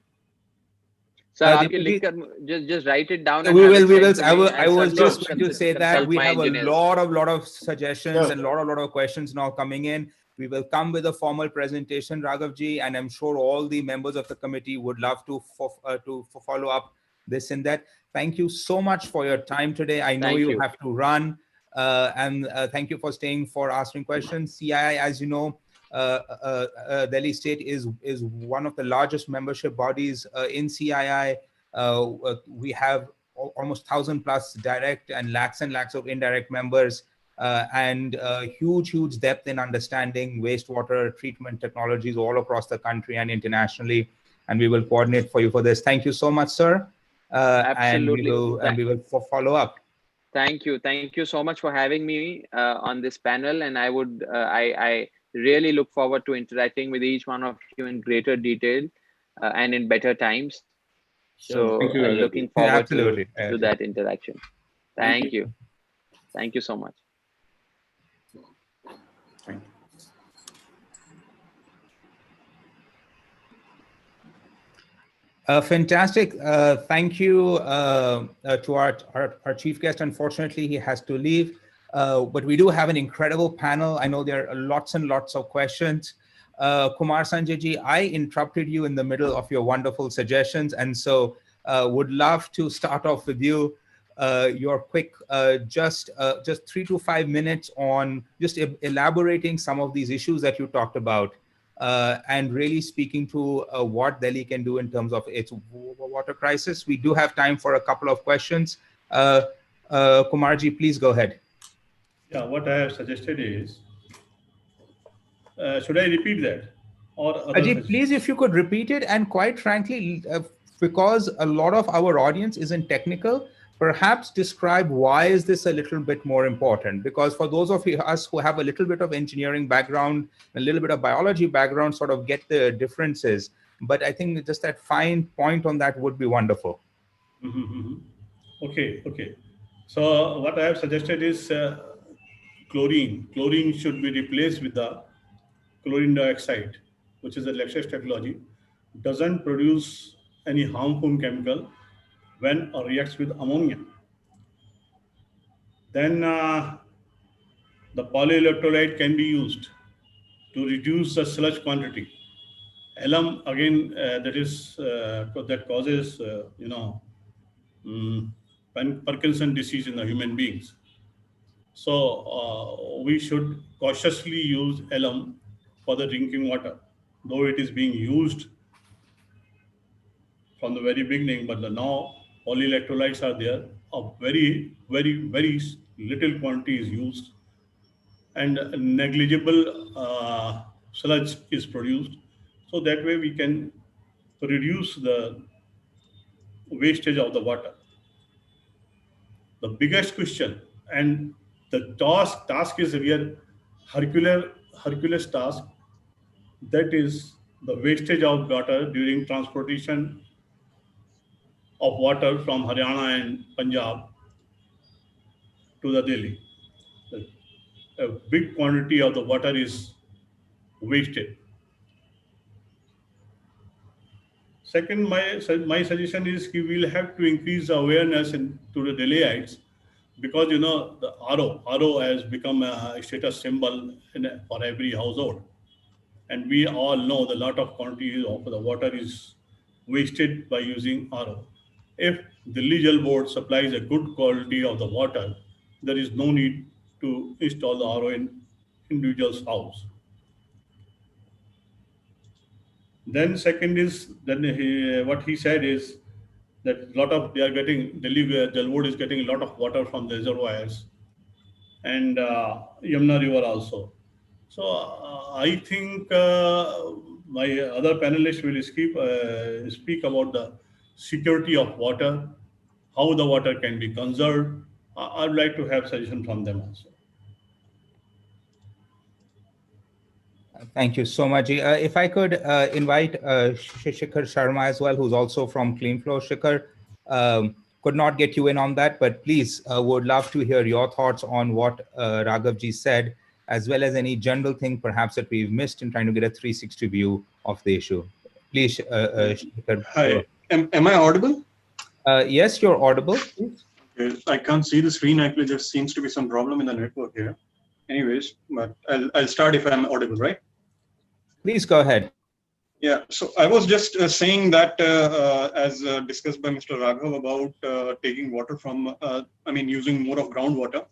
Sir, आपके लिखकर just write it down and we have will. it We will. sent to me. I was just going to say that consult we my have engineers. a lot of suggestions Sure. and a lot of questions now coming in. We will come with a formal presentation, Raghavji, and I'm sure all the members of the committee would love to follow up this and that. Thank you so much for your time today. I know you have to run, and thank you for staying for asking questions. CII, as you know, Delhi State is one of the largest membership bodies in CII. We have almost 1,000 plus direct and lakhs of indirect members, and huge depth in understanding wastewater treatment technologies all across the country and internationally. And we will coordinate for you for this. Thank you so much, sir. Absolutely. And we will follow up. Thank you so much for having me on this panel. And I would, I really look forward to interacting with each one of you in greater detail and in better times. So looking forward to that interaction. Thank you. Thank you so much. Fantastic. Thank you to our chief guest. Unfortunately, he has to leave, but we do have an incredible panel. I know there are lots and lots of questions. Kumar Sanjay, I interrupted you in the middle of your wonderful suggestions, and so would love to start off with you. Your quick, just 3 to 5 minutes on just elaborating some of these issues that you talked about, and really speaking to what Delhi can do in terms of its water crisis. We do have time for a couple of questions. Kumarji, please go ahead. Yeah, what I have suggested is, should I repeat that? Or Ajit, please, if you could repeat it, and quite frankly, because a lot of our audience isn't technical, perhaps describe why is this a little bit more important? Because for those of us who have a little bit of engineering background, a little bit of biology background, sort of get the differences. But I think just that fine point on that would be wonderful. Okay. So what I have suggested is chlorine. Chlorine should be replaced with the chlorine dioxide, which is a latest technology. Doesn't produce any harmful chemical when it reacts with ammonia. Then the polyelectrolyte can be used to reduce the sludge quantity. Alum, again, that causes Parkinson disease in the human beings. So we should cautiously use alum for the drinking water, though it is being used from the very beginning, but now polyelectrolytes are there. A very little quantity is used, and negligible sludge is produced. So that way we can reduce the wastage of the water. The biggest question and the task is a Hercules task, that is the wastage of water during transportation of water from Haryana and Punjab to the Delhi. A big quantity of the water is wasted. Second, my suggestion is we will have to increase the awareness to the Delhiites, because the RO has become a status symbol for every household, and we all know the lot of quantity of the water is wasted by using RO. If Delhi Jal Board supplies a good quality of the water, there is no need to install the RO in individual's house. Then second is, what he said is that Delhi Jal Board is getting a lot of water from the reservoirs and Yamuna River also. So I think my other panelists will speak about the security of water, how the water can be conserved. I would like to have suggestions from them also. Thank you so much. If I could invite Shikhar Sharma as well, who's also from Clean Flow. Shikhar, could not get you in on that, but please would love to hear your thoughts on what Raghavji said, as well as any general thing perhaps that we've missed in trying to get a 360 view of the issue. Please, Shikhar. Hi, am I audible? Yes, you're audible. Please. Okay. I can't see the screen. Actually, there seems to be some problem in the network here. Anyways, but I'll start if I'm audible, right? Please go ahead. Yeah, so I was just saying that as discussed by Mr. Raghav about taking water from, using more of groundwater.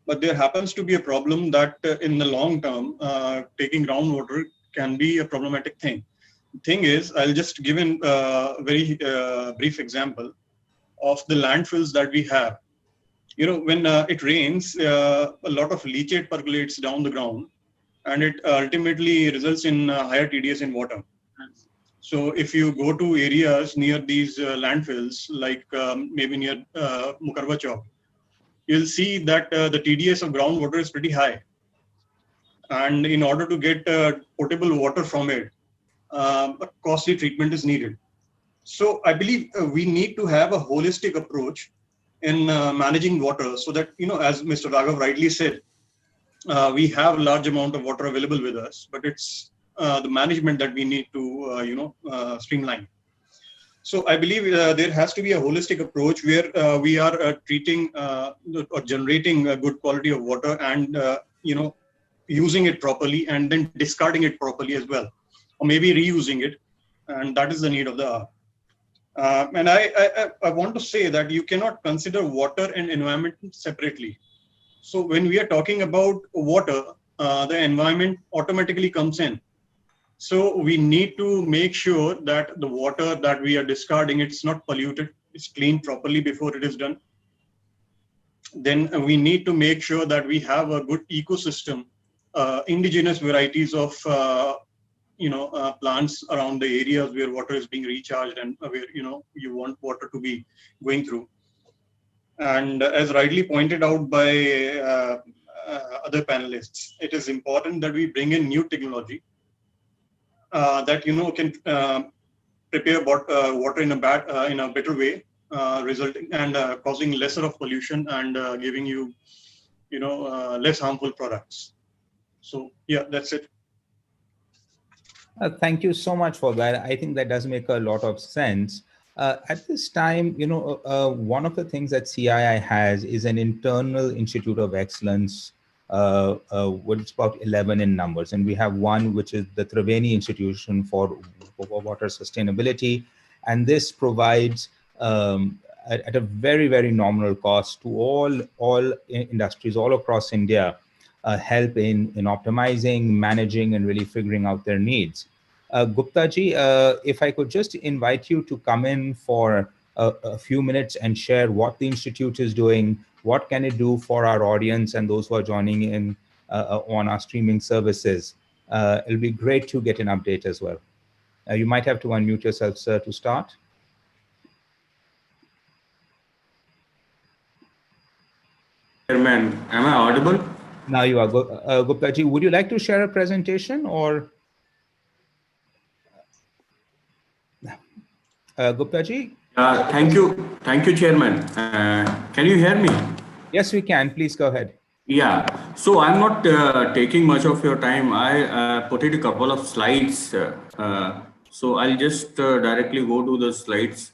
But there happens to be a problem that in the long term, taking groundwater can be a problematic thing. The thing is, I'll just give a very brief example of the landfills that we have. You know, when it rains, a lot of leachate percolates down the ground, and it ultimately results in higher TDS in water. So if you go to areas near these landfills, like maybe near Mukarwa Chowk, you'll see that the TDS of groundwater is pretty high. And in order to get potable water from it, a costly treatment is needed. So I believe we need to have a holistic approach in managing water, so that, you know, as Mr. Raghav rightly said, we have a large amount of water available with us, but it's the management that we need to, streamline. So I believe there has to be a holistic approach where we are treating or generating a good quality of water and, using it properly and then discarding it properly as well, or maybe reusing it. And that is the need of the hour. And I want to say that you cannot consider water and environment separately. So when we are talking about water, the environment automatically comes in. So we need to make sure that the water that we are discarding, it's not polluted, it's cleaned properly before it is done. Then we need to make sure that we have a good ecosystem, indigenous varieties of plants around the areas where water is being recharged and where you want water to be going through. And as rightly pointed out by other panelists, it is important that we bring in new technology that can prepare water in a better way, resulting and causing lesser of pollution and giving you less harmful products. So yeah, that's it. Thank you so much for that. I think that does make a lot of sense. At this time, one of the things that CII has is an internal Institute of Excellence, it's about 11 in numbers. And we have one, which is the Triveni Institution for Water Sustainability. And this provides, at a very, very nominal cost to all industries all across India, help in optimizing, managing, and really figuring out their needs. Gupta ji, if I could just invite you to come in for a few minutes and share what the Institute is doing, what can it do for our audience and those who are joining in on our streaming services. It'll be great to get an update as well. You might have to unmute yourself, sir, to start. Chairman, am I audible? Now you are. Gupta ji, would you like to share a presentation or? Gupta ji? Thank you, Chairman. Can you hear me? Yes, we can. Please go ahead. Yeah, so I'm not taking much of your time. I put it a couple of slides. So I'll just directly go to the slides.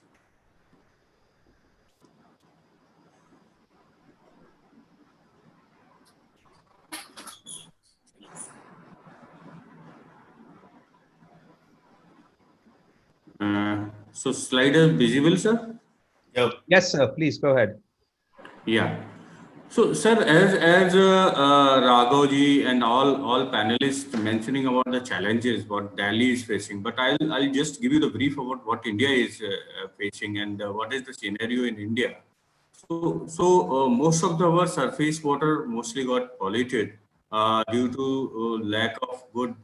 So slide is visible, sir? Yep. Yes, sir. Please go ahead. Yeah. So, sir, as Raghav ji and all panelists mentioning about the challenges what Delhi is facing, but I'll just give you the brief about what India is facing and what is the scenario in India. So most of our surface water mostly got polluted due to lack of good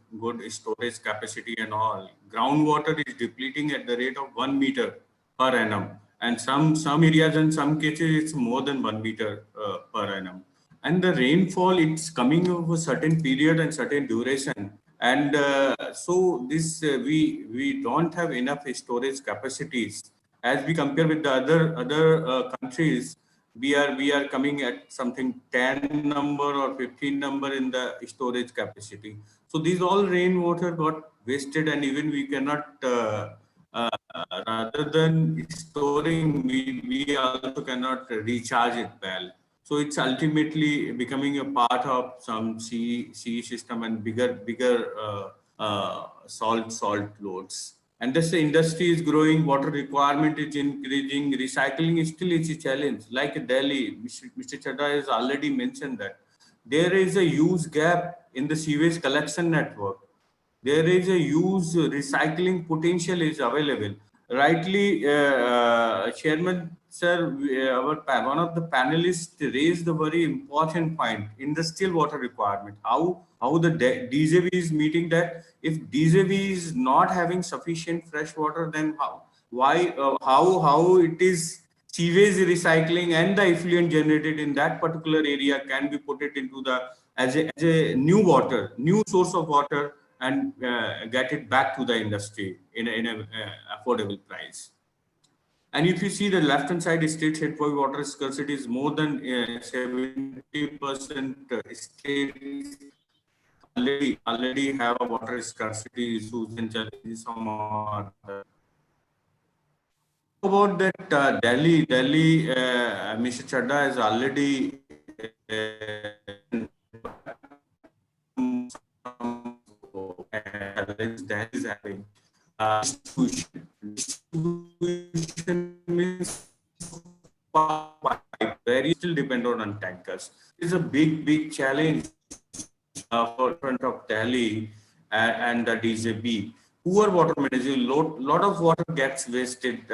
storage capacity and all. Groundwater is depleting at the rate of 1 meter per annum. And some areas and some cases it's more than 1 meter per annum. and the rainfall, it's coming over a certain period and certain duration. And so this we don't have enough storage capacities as we compare with the other countries. We are coming at something 10 number or 15 number in the storage capacity. So these all rainwater got wasted, and even we cannot rather than storing, we also cannot recharge it well. So it's ultimately becoming a part of some sea system and bigger salt loads. And thus the industry is growing, water requirement is increasing, recycling is still a challenge. Like Delhi, Mr. Chadha has already mentioned that there is a huge gap in the sewage collection network. There is a huge recycling potential is available. Rightly, Chairman Sir, one of the panelists raised a very important point: industrial water requirement. How the DJV is meeting that? If DJV is not having sufficient fresh water, then how it is sewage recycling and the effluent generated in that particular area can be put it into the as a new source of water, and get it back to the industry in a affordable price. And if you see the left hand side, states head for water scarcity is more than 70% states already have a water scarcity issues and challenges. Some about that Delhi, Mr. Chadha has already that is having distribution means very still dependent on tankers. It's a big challenge for front of Delhi and the DJB. Poor water management, lot of water gets wasted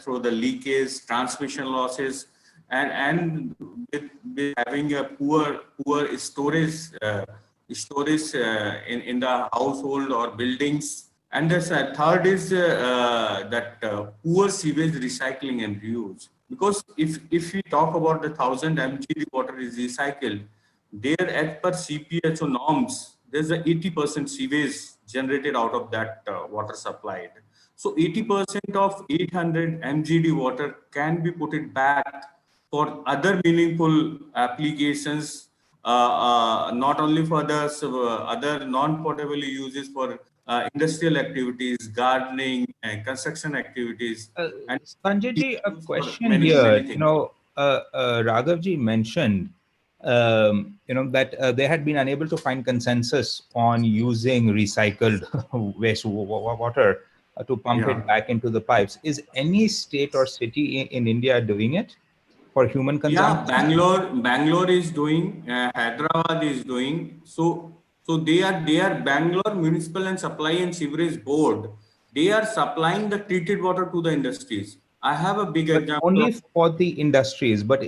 through the leakage, transmission losses, and with having a poor storage in the household or buildings. And the third is that poor sewage recycling and reuse. Because if we talk about the 1000 mgd water is recycled, there as per CPHO norms, there's a 80% sewage generated out of that water supplied. So 80% of 800 mgd water can be put it back for other meaningful applications, not only for the other non-potable uses for industrial activities, gardening, and construction activities. And Sanjay ji, a question many here. things. Raghavji mentioned, that they had been unable to find consensus on using recycled waste water to pump it back into the pipes. Is any state or city in India doing it for human consumption? Yeah, Bangalore is doing, Hyderabad is doing. So they are Bangalore Municipal and Supply and Sewerage Board. They are supplying the treated water to the industries. I have a big example. Only for the industries, but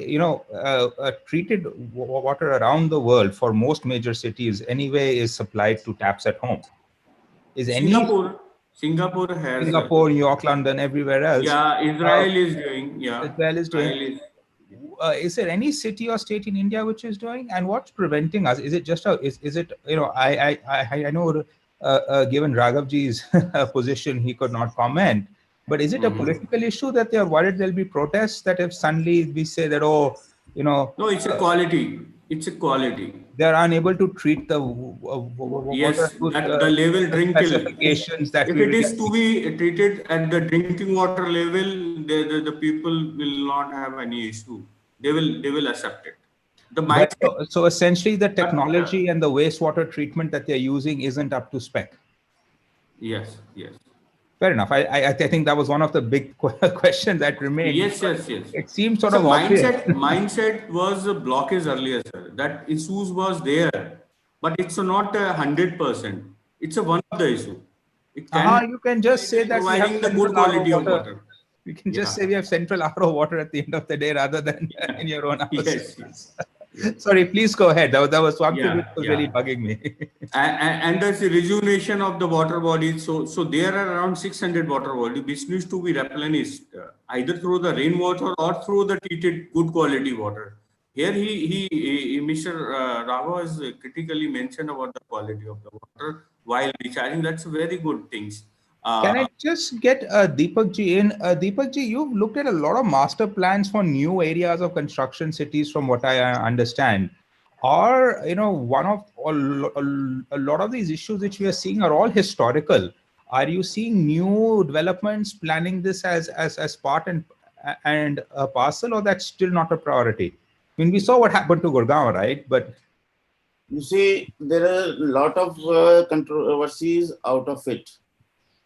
treated water around the world for most major cities anyway is supplied to taps at home. Is Singapore has Singapore, New York, London, everywhere else? Yeah, Israel is doing. Yeah, Israel is doing. Is there any city or state in India which is doing? And what's preventing us? Is it just is it I know given Raghavji's position, he could not comment. But is it a political issue that they are worried there'll be protests, that if suddenly we say that, no, it's a quality. It's a quality. They are unable to treat the yes, water at the level specifications that if it is to be treated at the drinking water level, the people will not have any issue. They will accept it. So essentially, the technology and the wastewater treatment that they're using isn't up to spec. Yes. Fair enough. I think that was one of the big questions that remained. Yes. It seems sort of obvious. Mindset was a blockage earlier, sir. That issues was there, but it's not 100%. It's one of the issue. It can. You can just say that we have the good quality of water. You can just say we have central RO water at the end of the day, rather than in your own house. Yes. Sorry, please go ahead. That was something which was really bugging me. and there's the rejuvenation of the water bodies. So there are around 600 water bodies which needs to be replenished either through the rainwater or through the treated good quality water. here Mr. Raghav has critically mentioned about the quality of the water while recharging. That's very good things. Can I just get Deepak ji in? Deepak ji, you've looked at a lot of master plans for new areas of construction cities, from what I understand. Or, one of a lot of these issues which we are seeing are all historical. Are you seeing new developments planning this as part and a parcel, or that's still not a priority? I mean, we saw what happened to Gurgaon, right? But you see, there are a lot of controversies out of it.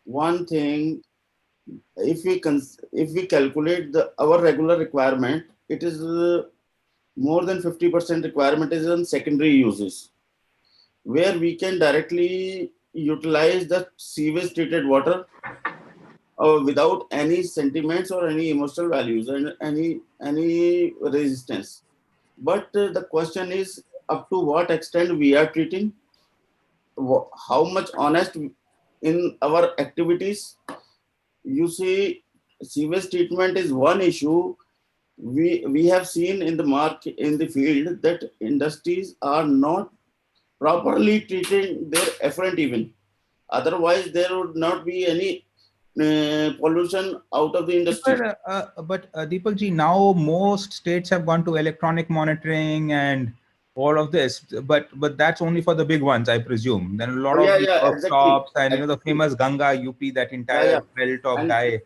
One thing, if we calculate our regular requirement, it is more than 50% requirement is on secondary uses, where we can directly utilize the sewage treated water without any sentiments or any emotional values and any resistance. But the question is, up to what extent we are treating, how much honest in our activities. You see, sewage treatment is one issue. We have seen in the field that industries are not properly treating their effluent even. Otherwise, there would not be any pollution out of the industry. But Deepak ji, now most states have gone to electronic monitoring and all of this, but that's only for the big ones, I presume. Then a lot of the Exactly. workshops and the famous Ganga UP, that entire belt of dye.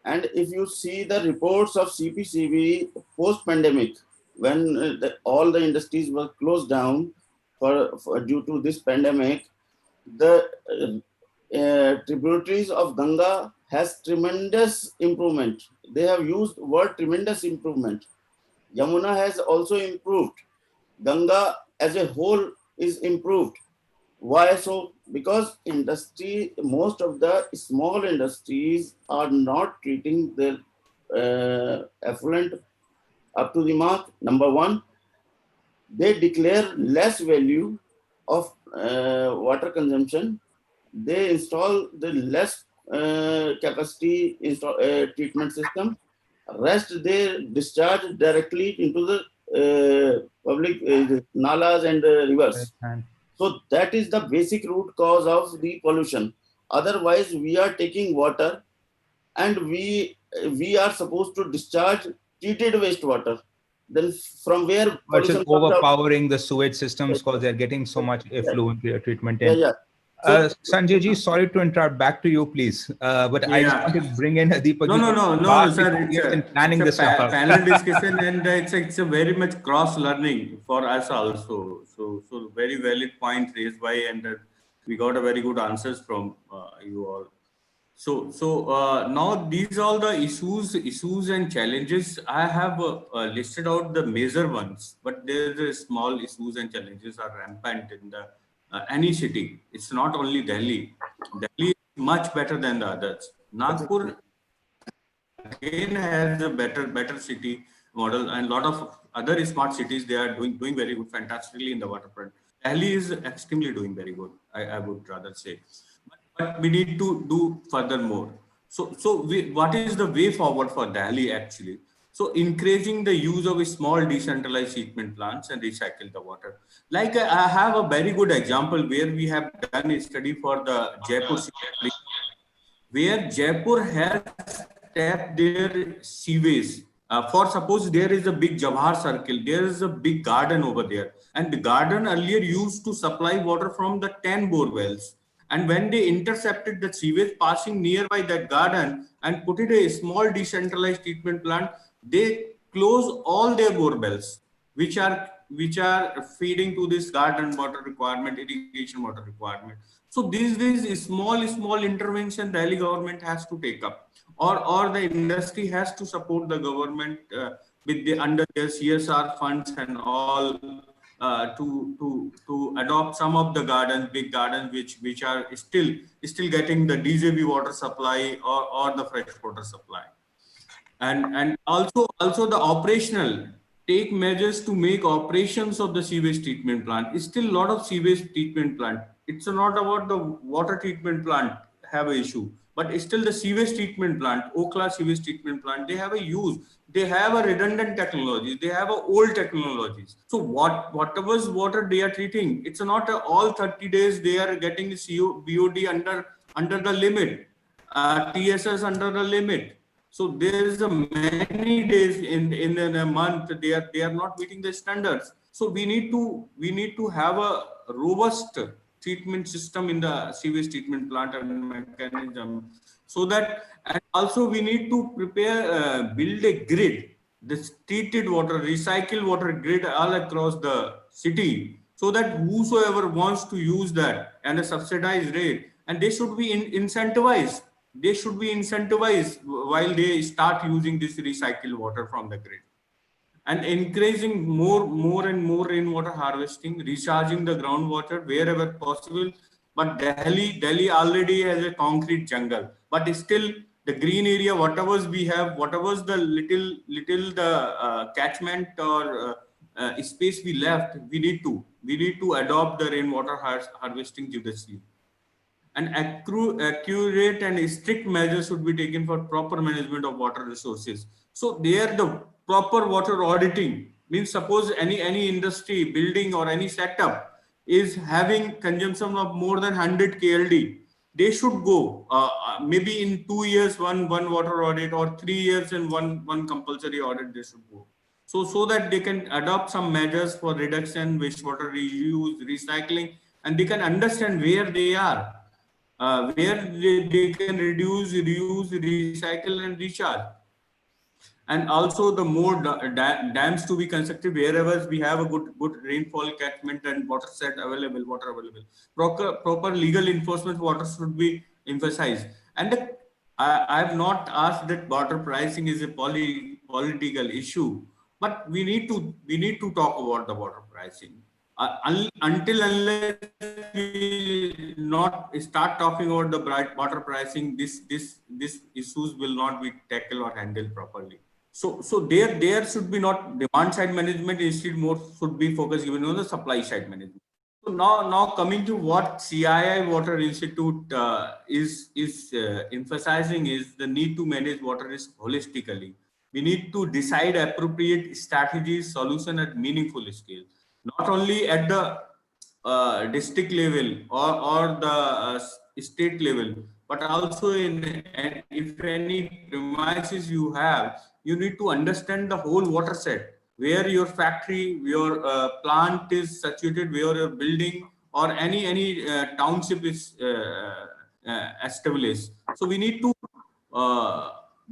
And if you see the reports of CPCB post-pandemic, when all the industries were closed down due to this pandemic, the tributaries of Ganga has tremendous improvement. They have used word tremendous improvement. Yamuna has also improved. Ganga as a whole is improved. Why so? Because most of the small industries are not treating their effluent up to the mark. Number one, they declare less value of water consumption. They install the less capacity treatment system. Rest they discharge directly into the public nalas and rivers. So that is the basic root cause of the pollution. Otherwise, we are taking water and we are supposed to discharge treated wastewater. Then from where pollution comes overpowering the sewage systems because they're getting so much effluent treatment in. So, Sanjay ji, sorry to interrupt. Back to you, please. But I just wanted to bring in Deepak. No, sir. It's a panel discussion, and it's a very much cross learning for us also. So very valid point raised by, and we got a very good answers from you all. So now these are all the issues and challenges. I have listed out the major ones, but there are small issues and challenges are rampant in the any city. It's not only Delhi. Delhi is much better than the others. Nagpur again has a better city model, and a lot of other smart cities, they are doing very good, fantastically in the waterfront. Delhi is extremely doing very good, I would rather say. But we need to do furthermore. So what is the way forward for Delhi actually? So increasing the use of small decentralized treatment plants and recycle the water. Like I have a very good example where we have done a study for the Jaipur city, where Jaipur has tapped their sewage. For suppose there is a big Jawahar circle, there is a big garden over there, and the garden earlier used to supply water from the 10 bore wells. And when they intercepted the sewage passing nearby that garden and put it a small decentralized treatment plant, they close all their bore wells, which are feeding to this garden water requirement, irrigation water requirement. So these small intervention Delhi government has to take up, or the industry has to support the government with under their CSR funds and all. To adopt some of the gardens, big gardens, which are still getting the DJB water supply or the fresh water supply, and also the operational, take measures to make operations of the sewage treatment plant. It's still a lot of sewage treatment plant. It's not about the water treatment plant have an issue, but it's still the sewage treatment plant, O-class sewage treatment plant, they have a use. they have a redundant technology, they have a old technologies. So whatever water they are treating, it's not all 30 days they are getting BOD under the limit, TSS under the limit. So there is a many days in a month they are not meeting the standards. So we need to have a robust treatment system in the sewage treatment plant and mechanism, so that, and also we need to prepare build a grid, this treated water, recycled water grid all across the city, so that whosoever wants to use that and a subsidized rate, and they should be incentivized. They should be incentivized while they start using this recycled water from the grid, and encouraging more and more rainwater harvesting, recharging the groundwater wherever possible. But Delhi already has a concrete jungle, but still the green area, whatever we have, whatever's the little the catchment or space we left, we need to adopt the rainwater harvesting judiciously. And accurate and strict measures should be taken for proper management of water resources. So there the proper water auditing means, suppose any industry, building or any setup is having consumption of more than 100 KLD, they should go maybe in 2 years one water audit, or 3 years and one compulsory audit they should go. So that they can adopt some measures for reduction, wastewater reuse, recycling, and they can understand where they are. Where they can reduce, reuse, recycle, and recharge. And also the more dams to be constructed wherever we have a good rainfall catchment and water available. Proper legal enforcement water should be emphasized. And I have not asked that water pricing is a political issue, but we need to talk about the water pricing. Until unless we not start talking about the water pricing, this issues will not be tackled or handled properly. So there should be not demand side management, instead more should be focused given on the supply side management. So now coming to what CII Water Institute is emphasizing is the need to manage water risk holistically. We need to decide appropriate strategies, solution at meaningful scale, not only at the district level or the state level, but also and if any premises you have, you need to understand the whole water set, where your factory, your plant is situated, where your building or any township is established. So we need to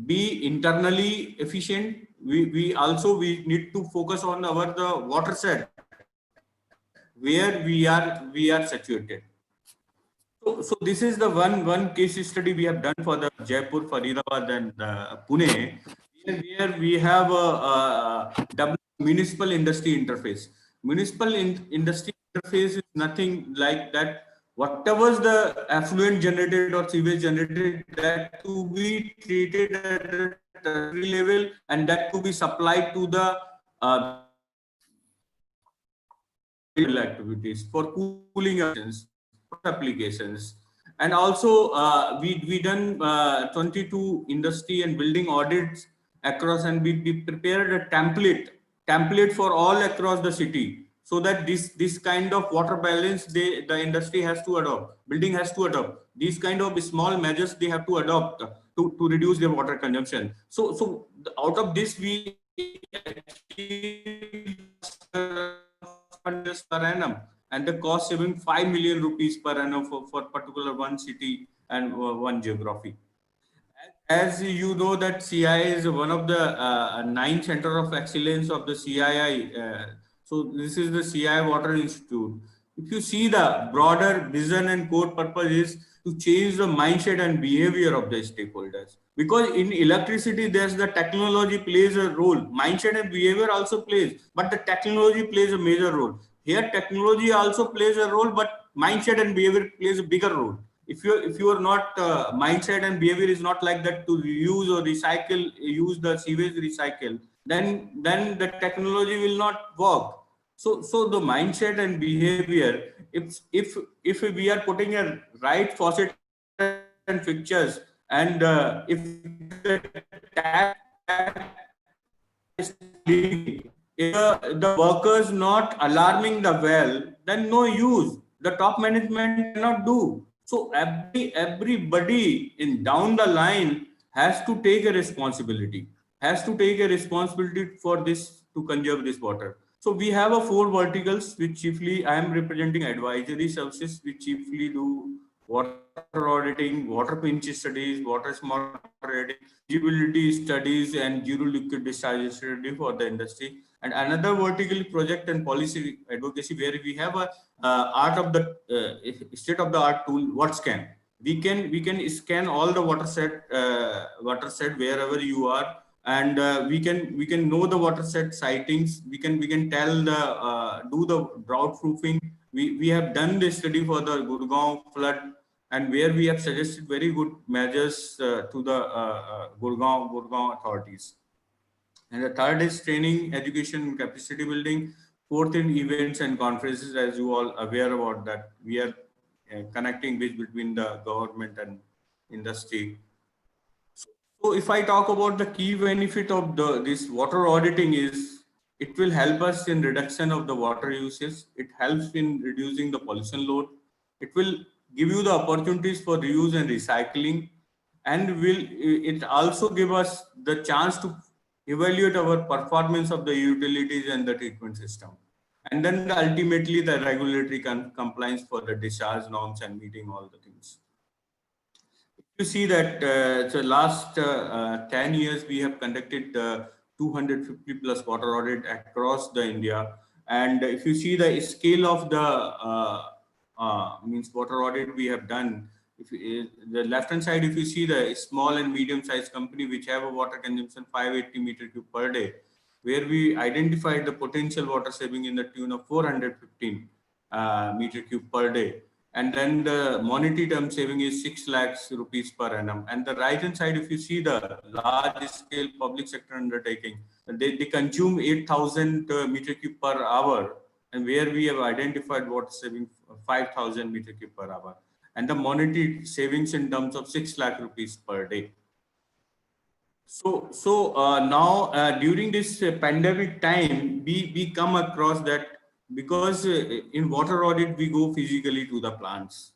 be internally efficient. We need to focus on the water set where we are situated. So this is the one case study we have done for the Jaipur, Faridabad, and Pune, where we have a municipal industry interface. Municipal industry interface is nothing like that. Whatever the effluent generated or sewage generated, that to be treated at a tertiary level, and that to be supplied to the activities for cooling applications. And also we done 22 industry and building audits across, and we prepared a template for all across the city, so that this kind of water balance the industry has to adopt, building has to adopt these kind of small measures they have to adopt to reduce their water consumption. So out of this we achieved per annum, and the cost saving 5 million rupees per annum for particular one city and one geography. As you know that CII is one of the 9 center of excellence of the CII. So this is the CII Water Institute. If you see the broader vision and core purpose is to change the mindset and behavior of the stakeholders. Because in electricity, there's the technology plays a role. Mindset and behavior also plays, but the technology plays a major role. Here, technology also plays a role, but mindset and behavior plays a bigger role. If you are not mindset and behavior is not like that to reuse or recycle, use the sewage recycle, then the technology will not work. So the mindset and behavior, if we are putting a right faucet and fixtures, and if the tap leaking. If the workers not alarming the well, then no use. The top management cannot do. So everybody in down the line has to take a responsibility, for this to conserve this water. So we have a 4 verticals, which chiefly I am representing advisory services, which chiefly do water auditing, water pinch studies, water smart rating, feasibility studies, and zero liquid discharge study for the industry. And another vertical project and policy advocacy, where we have a art of the state of the art tool, WaterScan. We can scan all the water set wherever you are, and we can know the water set sightings. We can tell the do the drought proofing. We have done this study for the Gurgaon flood, and where we have suggested very good measures to the Gurgaon authorities. And the third is training, education, and capacity building. Fourth in events and conferences, as you all aware about that. We are connecting between the government and industry. So if I talk about the key benefit of this water auditing is, it will help us in reduction of the water usage. It helps in reducing the pollution load. It will give you the opportunities for reuse and recycling, and it also give us the chance to evaluate our performance of the utilities and the treatment system. And then ultimately the regulatory compliance for the discharge norms and meeting all the things. You see that so last 10 years we have conducted 250 plus water audit across the India, and if you see the scale of the means water audit we have done, the left hand side, if you see the small and medium sized company which have a water consumption 580 meter cube per day, where we identified the potential water saving in the tune of 415 meter cube per day. And then the monetary term saving is 6 lakhs rupees per annum. And the right hand side, if you see the large scale public sector undertaking, they consume 8,000 meter cube per hour, and where we have identified water saving 5,000 meter cube per hour. And the monetary savings in terms of 6 lakh rupees per day. So now during this pandemic time, we come across that, because in water audit we go physically to the plants.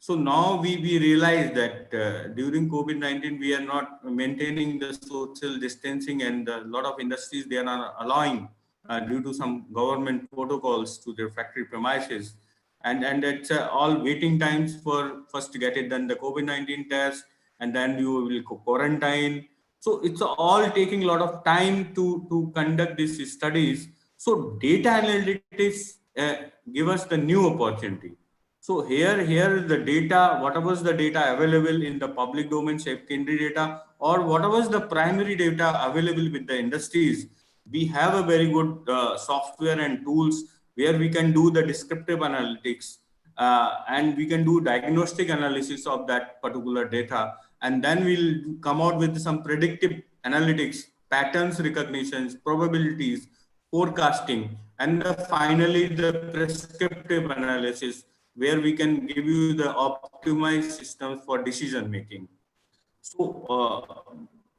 So now we realize that during COVID-19 we are not maintaining the social distancing, and a lot of industries, they are not allowing due to some government protocols to their factory premises. And it's all waiting times for first to get it done, the COVID-19 test, and then you will quarantine. So it's all taking a lot of time to conduct these studies. So data analytics give us the new opportunity. So here the data, whatever is the data available in the public domain, secondary data, or whatever is the primary data available with the industries, we have a very good software and tools where we can do the descriptive analytics and we can do diagnostic analysis of that particular data. And then we'll come out with some predictive analytics, patterns recognitions, probabilities, forecasting, and finally the prescriptive analysis, where we can give you the optimized systems for decision making. So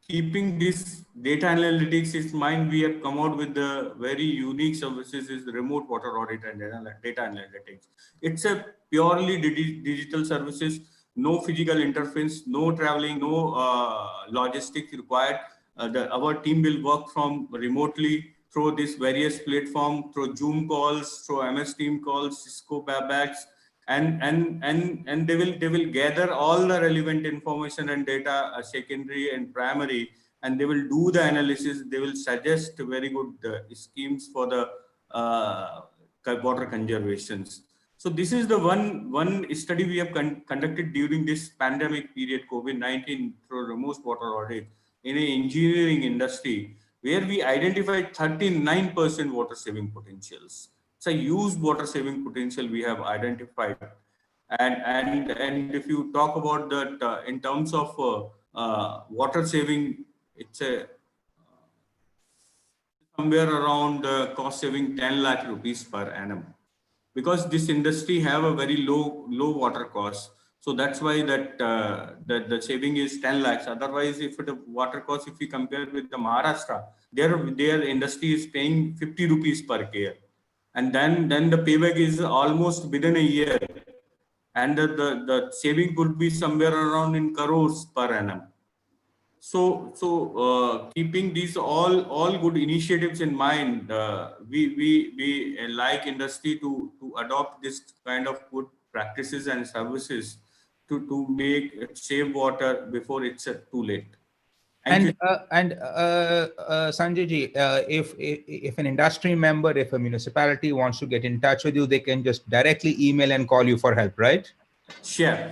keeping this data analytics in mind, we have come out with the very unique services is remote water audit and data analytics. It's a purely digital services, no physical interface, no traveling, no logistics required. Our team will work from remotely through this various platform, through Zoom calls, through MS Team calls, Cisco Webex, and they will gather all the relevant information and data, secondary and primary, and they will do the analysis. They will suggest very good schemes for the water conservations. So this is the one study we have conducted during this pandemic period, COVID-19, through remote water audit in an engineering industry, where we identified 39% water saving potentials. It's a huge water saving potential we have identified. And if you talk about that in terms of water saving, it's a somewhere around cost saving 10 lakh rupees per annum, because this industry have a very low water cost. So that's why that the saving is 10 lakhs. Otherwise, if the water cost, if we compare with the Maharashtra, their industry is paying 50 rupees per care, and then the payback is almost within a year, and the saving could be somewhere around in crores per annum. So keeping these all good initiatives in mind, we like industry to adopt this kind of good practices and services to make save water before it's too late. And Sanjay ji, if an industry member, if a municipality wants to get in touch with you, they can just directly email and call you for help, right? Sure.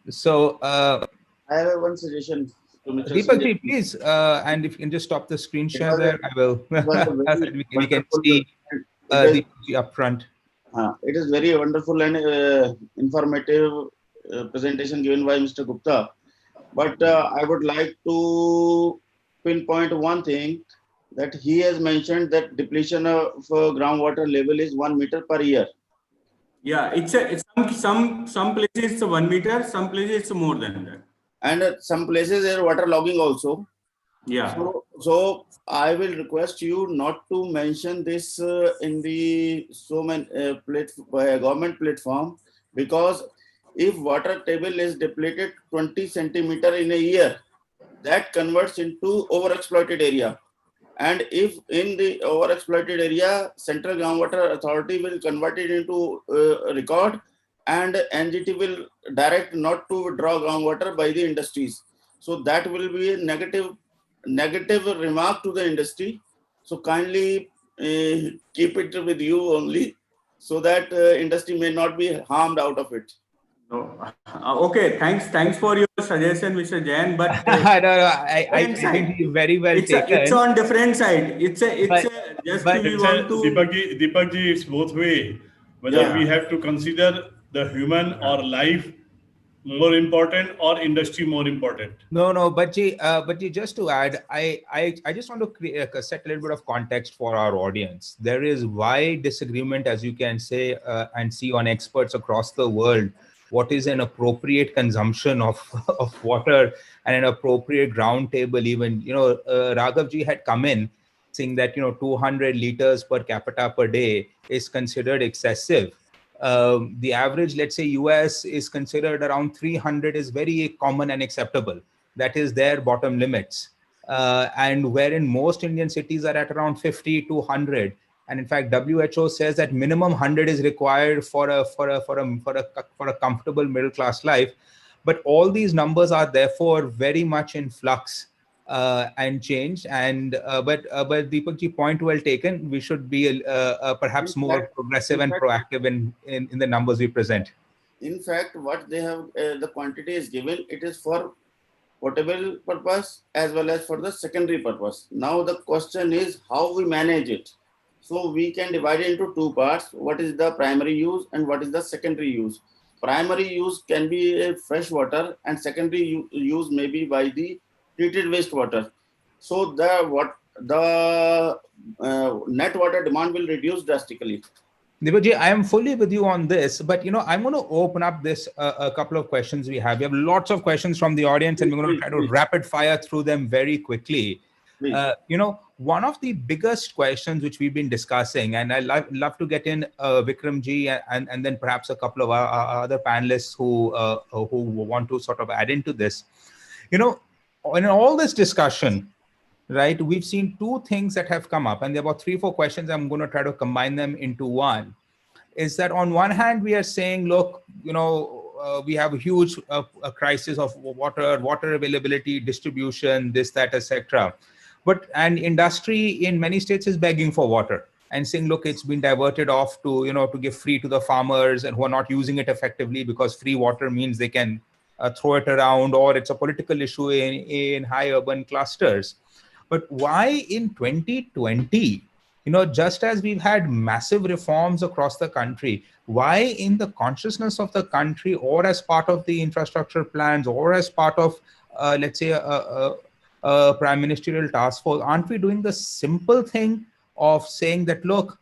So I have one suggestion to Mr. Deepak ji, Sanjay. please, and if you can just stop the screen share there, I will. We can see Deepak ji up front. It is very wonderful and informative presentation given by Mr. Gupta. But I would like to pinpoint one thing, that he has mentioned that depletion of groundwater level is 1 meter per year. Yeah, it's some places it's 1 meter, some places it's more than that. And some places there water logging also. Yeah. So I will request you not to mention this in the government platform, because if water table is depleted 20 centimeter in a year, that converts into overexploited area. And if in the overexploited area, Central Groundwater Authority will convert it into record, and NGT will direct not to withdraw groundwater by the industries. So that will be a negative remark to the industry. So kindly keep it with you only, so that industry may not be harmed out of it. No. Okay, thanks for your suggestion, Mr. Jain. But I think you very well taken. It's on different side. Deepak ji, it's both way. Whether we have to consider the human or life more important or industry more important. No, but just to add, I just want to set a little bit of context for our audience. There is wide disagreement, as you can say, and see on experts across the world, what is an appropriate consumption of water and an appropriate ground table. Even, Raghav ji had come in saying that, 200 liters per capita per day is considered excessive. The average, let's say US is considered around 300 is very common and acceptable. That is their bottom limits. And wherein most Indian cities are at around 50 to 100. And in fact, WHO says that minimum 100 is required for a comfortable middle class life. But all these numbers are therefore very much in flux and changed. And but Deepak ji, point well taken. We should be perhaps more progressive and proactive in the numbers we present. In fact, what they have, the quantity is given, it is for potable purpose as well as for the secondary purpose. Now the question is how we manage it. So we can divide it into two parts. What is the primary use and what is the secondary use? Primary use can be fresh water, and secondary use may be by the treated wastewater. So the net water demand will reduce drastically. Deepak ji, I am fully with you on this, but I'm going to open up this a couple of questions we have. We have lots of questions from the audience, and we're going to try to rapid fire through them very quickly. One of the biggest questions which we've been discussing, and I love to get in Vikram ji and then perhaps a couple of other panelists who want to sort of add into this. In all this discussion, right, we've seen two things that have come up, and there are about 3-4 questions. I'm going to try to combine them into one. Is that on one hand, we are saying, look, we have a huge a crisis of water availability, distribution, this, that, etc. And industry in many states is begging for water and saying, look, it's been diverted off to, to give free to the farmers and who are not using it effectively, because free water means they can throw it around, or it's a political issue in high urban clusters. But why in 2020, just as we've had massive reforms across the country, why in the consciousness of the country, or as part of the infrastructure plans, or as part of, let's say, a prime ministerial task force, aren't we doing the simple thing of saying that, look,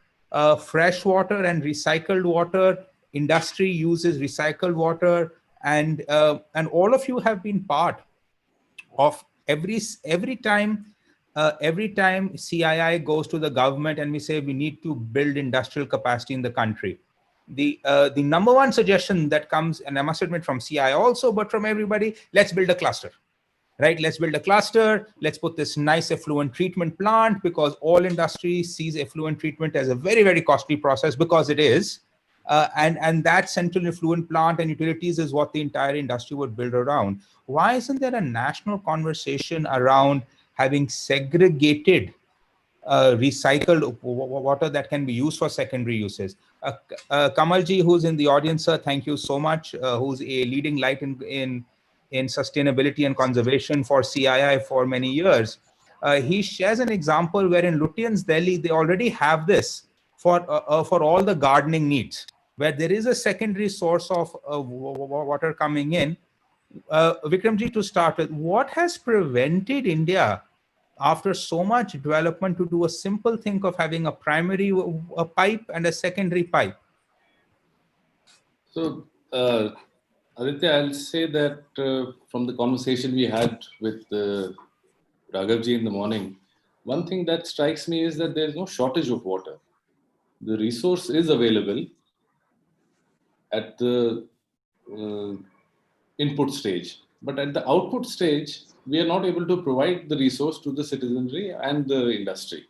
fresh water and recycled water industry uses recycled water, and all of you have been part of every time CII goes to the government and we say we need to build industrial capacity in the country. The number one suggestion that comes, and I must admit from CII also, but from everybody, let's build a cluster. Right? Let's build a cluster. Let's put this nice effluent treatment plant, because all industry sees effluent treatment as a very, very costly process, because it is. And that central effluent plant and utilities is what the entire industry would build around. Why isn't there a national conversation around having segregated recycled water that can be used for secondary uses? Kamalji, who's in the audience, sir, thank you so much, who's a leading light in sustainability and conservation for CII for many years. He shares an example where in Lutyens, Delhi, they already have this for all the gardening needs, where there is a secondary source of water coming in. Vikramji, to start with, what has prevented India, after so much development, to do a simple thing of having a primary pipe and a secondary pipe? So, Aditya, I'll say that from the conversation we had with Raghavji in the morning, one thing that strikes me is that there's no shortage of water. The resource is available at the input stage, but at the output stage, we are not able to provide the resource to the citizenry and the industry.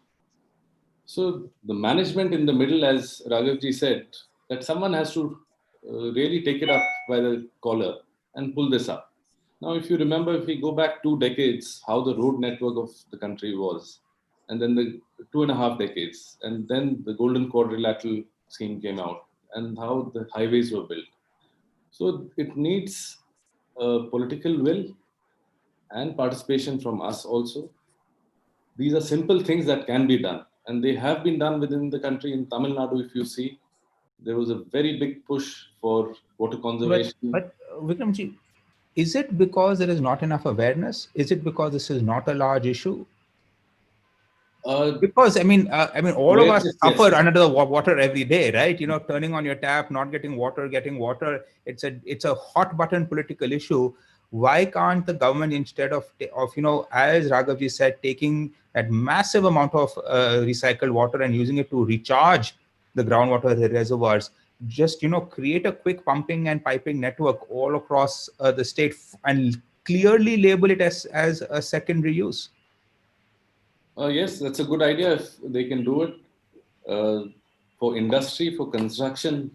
So the management in the middle, as Raghavji said, that someone has to really take it up by the collar and pull this up. Now, if you remember, if we go back 2 decades, how the road network of the country was, and then the 2.5 decades, and then the Golden Quadrilateral scheme came out, and how the highways were built. So it needs political will and participation from us also. These are simple things that can be done, and they have been done within the country. In Tamil Nadu, if you see, there was a very big push for water conservation. But Vikramji, is it because there is not enough awareness? Is it because this is not a large issue? Because I mean, all of us suffer under the water every day, right? You know, turning on your tap, not getting water, getting water. It's a hot button political issue. Why can't the government, instead of as Raghavji said, taking that massive amount of recycled water and using it to recharge the groundwater reservoirs, just create a quick pumping and piping network all across the state and clearly label it as a secondary use? Yes, that's a good idea if they can do it. For industry, for construction,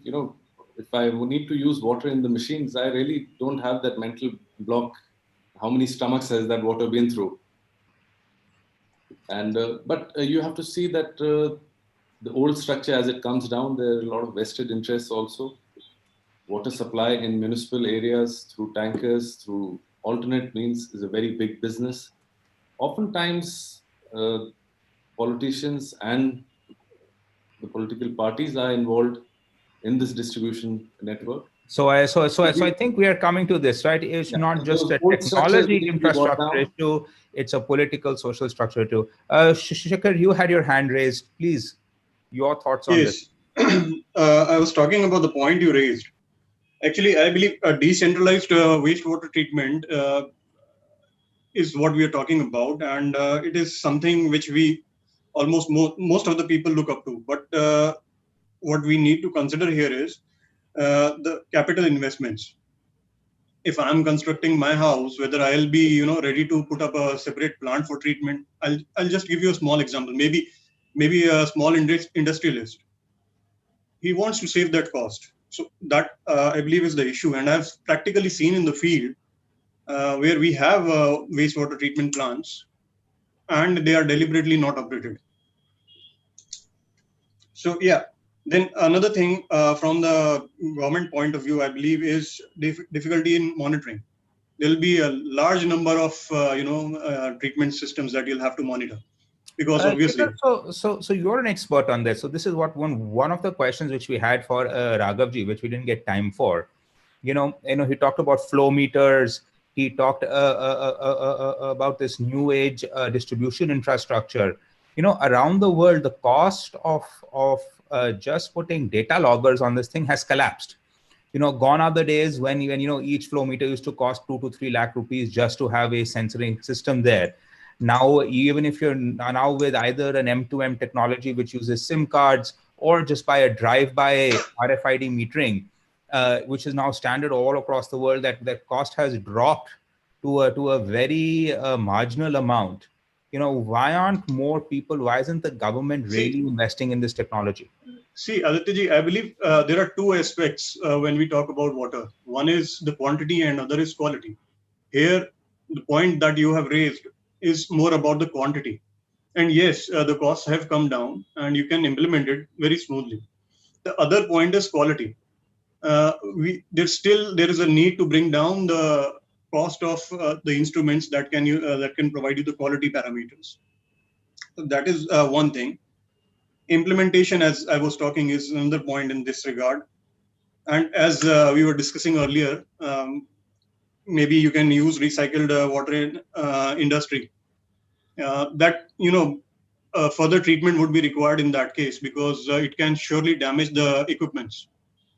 if I need to use water in the machines, I really don't have that mental block. How many stomachs has that water been through? And but you have to see that the old structure, as it comes down, there are a lot of vested interests also. Water supply in municipal areas through tankers, through alternate means, is a very big business. Oftentimes, politicians and the political parties are involved in this distribution network. So I think we are coming to this, right? It's not just a technology infrastructure issue; it's a political, social structure too. Shikhar, you had your hand raised. Please, your thoughts on this. I was talking about the point you raised. Actually, I believe a decentralized wastewater treatment is what we are talking about, and it is something which we almost most of the people look up to. But what we need to consider here is the capital investments. If I'm constructing my house, whether I'll be ready to put up a separate plant for treatment, I'll just give you a small example. Maybe a small industrialist, he wants to save that cost. So that I believe is the issue, and I've practically seen in the field where we have wastewater treatment plants and they are deliberately not operated. So yeah, then another thing from the government point of view, I believe, is difficulty in monitoring. There'll be a large number of treatment systems that you'll have to monitor, because obviously. So you're an expert on this. So this is what one of the questions which we had for Raghavji, which we didn't get time for. He talked about flow meters. He talked about this new age distribution infrastructure. Around the world, the cost of just putting data loggers on this thing has collapsed. Gone are the days when each flow meter used to cost 2 to 3 lakh rupees just to have a sensoring system there. Now, even if you're now with either an M2M technology, which uses SIM cards, or just by a drive-by RFID metering, which is now standard all across the world, that cost has dropped to a very marginal amount. Why aren't more people, why isn't the government really investing in this technology? See, Aditya, I believe there are two aspects when we talk about water. One is the quantity and other is quality. Here, the point that you have raised is more about the quantity. And yes, the costs have come down and you can implement it very smoothly. The other point is quality. There is a need to bring down the cost of the instruments that can provide you the quality parameters. So that is one thing. Implementation, as I was talking, is another point in this regard. And as we were discussing earlier, maybe you can use recycled water in industry. That further treatment would be required in that case, because it can surely damage the equipments,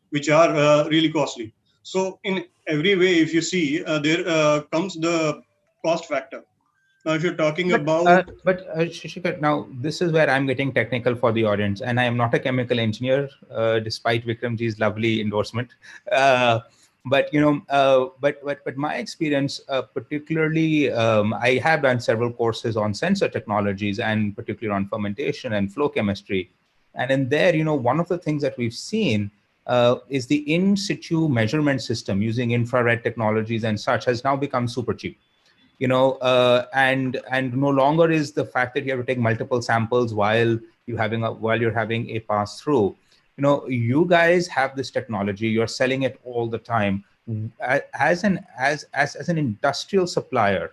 which are really costly. So in every way, if you see, there comes the cost factor. Now, if you're talking about... Shikhar, now this is where I'm getting technical for the audience, and I am not a chemical engineer, despite Vikramji's lovely endorsement. But my experience, particularly, I have done several courses on sensor technologies, and particularly on fermentation and flow chemistry. And in there, one of the things that we've seen is the in situ measurement system using infrared technologies and such has now become super cheap. And no longer is the fact that you have to take multiple samples while you're having a pass through. You guys have this technology, you're selling it all the time. As an industrial supplier,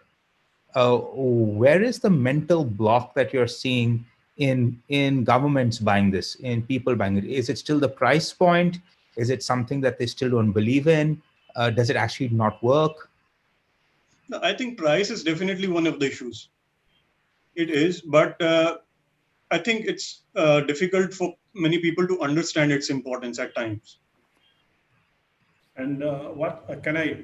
where is the mental block that you're seeing in governments buying this, in people buying it? Is it still the price point? Is it something that they still don't believe in? Does it actually not work? No, I think price is definitely one of the issues. It is, but I think it's difficult for many people to understand its importance at times. And what can I?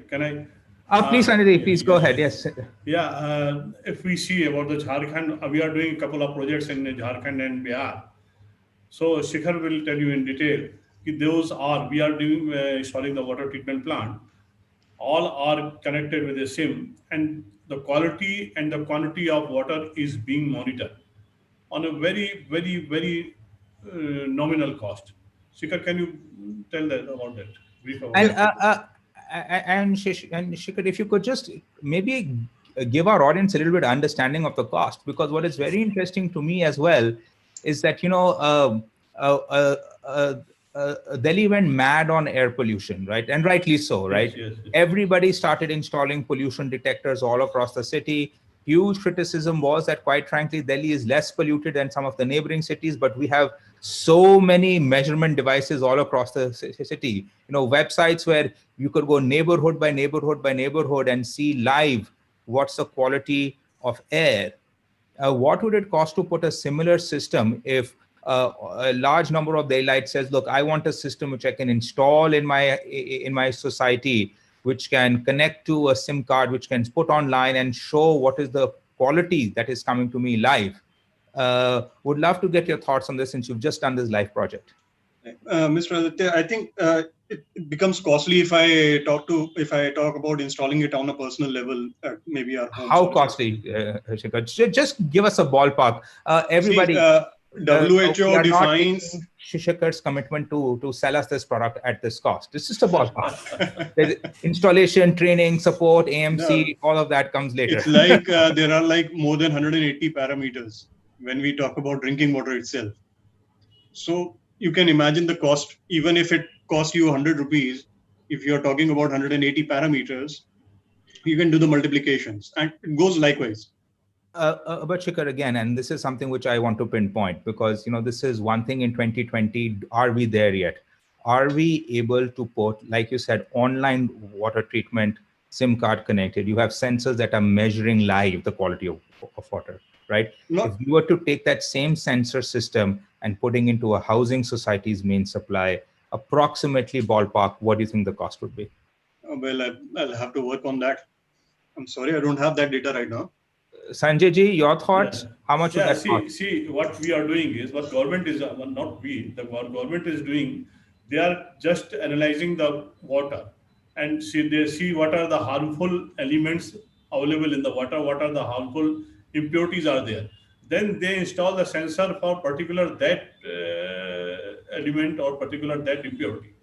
Please, Anidhi, please go ahead. Yes. Yeah, if we see about the Jharkhand, we are doing a couple of projects in Jharkhand and Bihar. So Shikhar will tell you in detail. We are doing installing the water treatment plant. All are connected with a SIM, and the quality and the quantity of water is being monitored on a very, very, very nominal cost. Shikhar, can you tell that about that? Brief about that. And Shikhar, if you could just maybe give our audience a little bit of understanding of the cost, because what is very interesting to me as well is that Delhi went mad on air pollution, right? And rightly so, right? Yes. Everybody started installing pollution detectors all across the city. Huge criticism was that, quite frankly, Delhi is less polluted than some of the neighboring cities, but we have so many measurement devices all across the city. Websites where you could go neighborhood by neighborhood by neighborhood and see live what's the quality of air. What would it cost to put a similar system if a large number of daylight says, look, I want a system which I can install in my society, which can connect to a SIM card, which can put online and show what is the quality that is coming to me live. Would love to get your thoughts on this, since you've just done this live project. Mr. Aditya, I think it becomes costly if I talk about installing it on a personal level at maybe our home. How costly, Shikhar? Just give us a ballpark. Everybody. WHO defines Shikhar's commitment to sell us this product at this cost. It's just a ballpark. Installation, training, support, AMC, all of that comes later. It's like there are like more than 180 parameters when we talk about drinking water itself. So you can imagine the cost, even if it costs you 100 rupees, if you're talking about 180 parameters, you can do the multiplications, and it goes likewise. But Shikhar, again, and this is something which I want to pinpoint, because this is one thing in 2020. Are we there yet? Are we able to put, like you said, online water treatment, SIM card connected? You have sensors that are measuring live the quality of water, right? If you were to take that same sensor system and putting into a housing society's main supply, approximately ballpark, what do you think the cost would be? Well, I'll have to work on that. I'm sorry, I don't have that data right now. Sanjay ji, your thoughts? Yeah. How much would that cost? See, what we are doing is what government is, not we, the government is doing, they are just analyzing the water and they see what are the harmful elements available in the water, what are the harmful impurities are there. Then they install the sensor for particular that element or particular that impurity.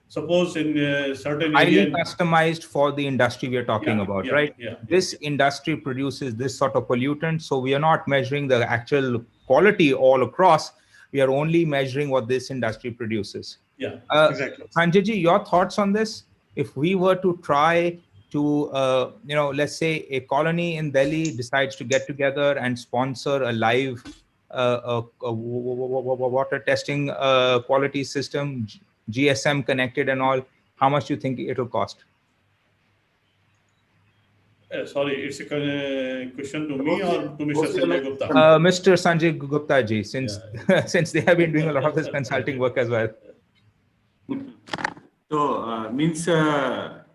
Suppose in a certain Highly area. customized for the industry we are talking about, right? This industry produces this sort of pollutant. So we are not measuring the actual quality all across. We are only measuring what this industry produces. Yeah, exactly. Sanjay ji, your thoughts on this? If we were to try to, let's say a colony in Delhi decides to get together and sponsor a live water testing quality system, GSM connected and all, how much do you think it will cost? Sorry, it's a question to me or to Mr. Sanjay Gupta? Mr. Sanjay Gupta ji, since since they have been doing a lot of this consulting work as well. So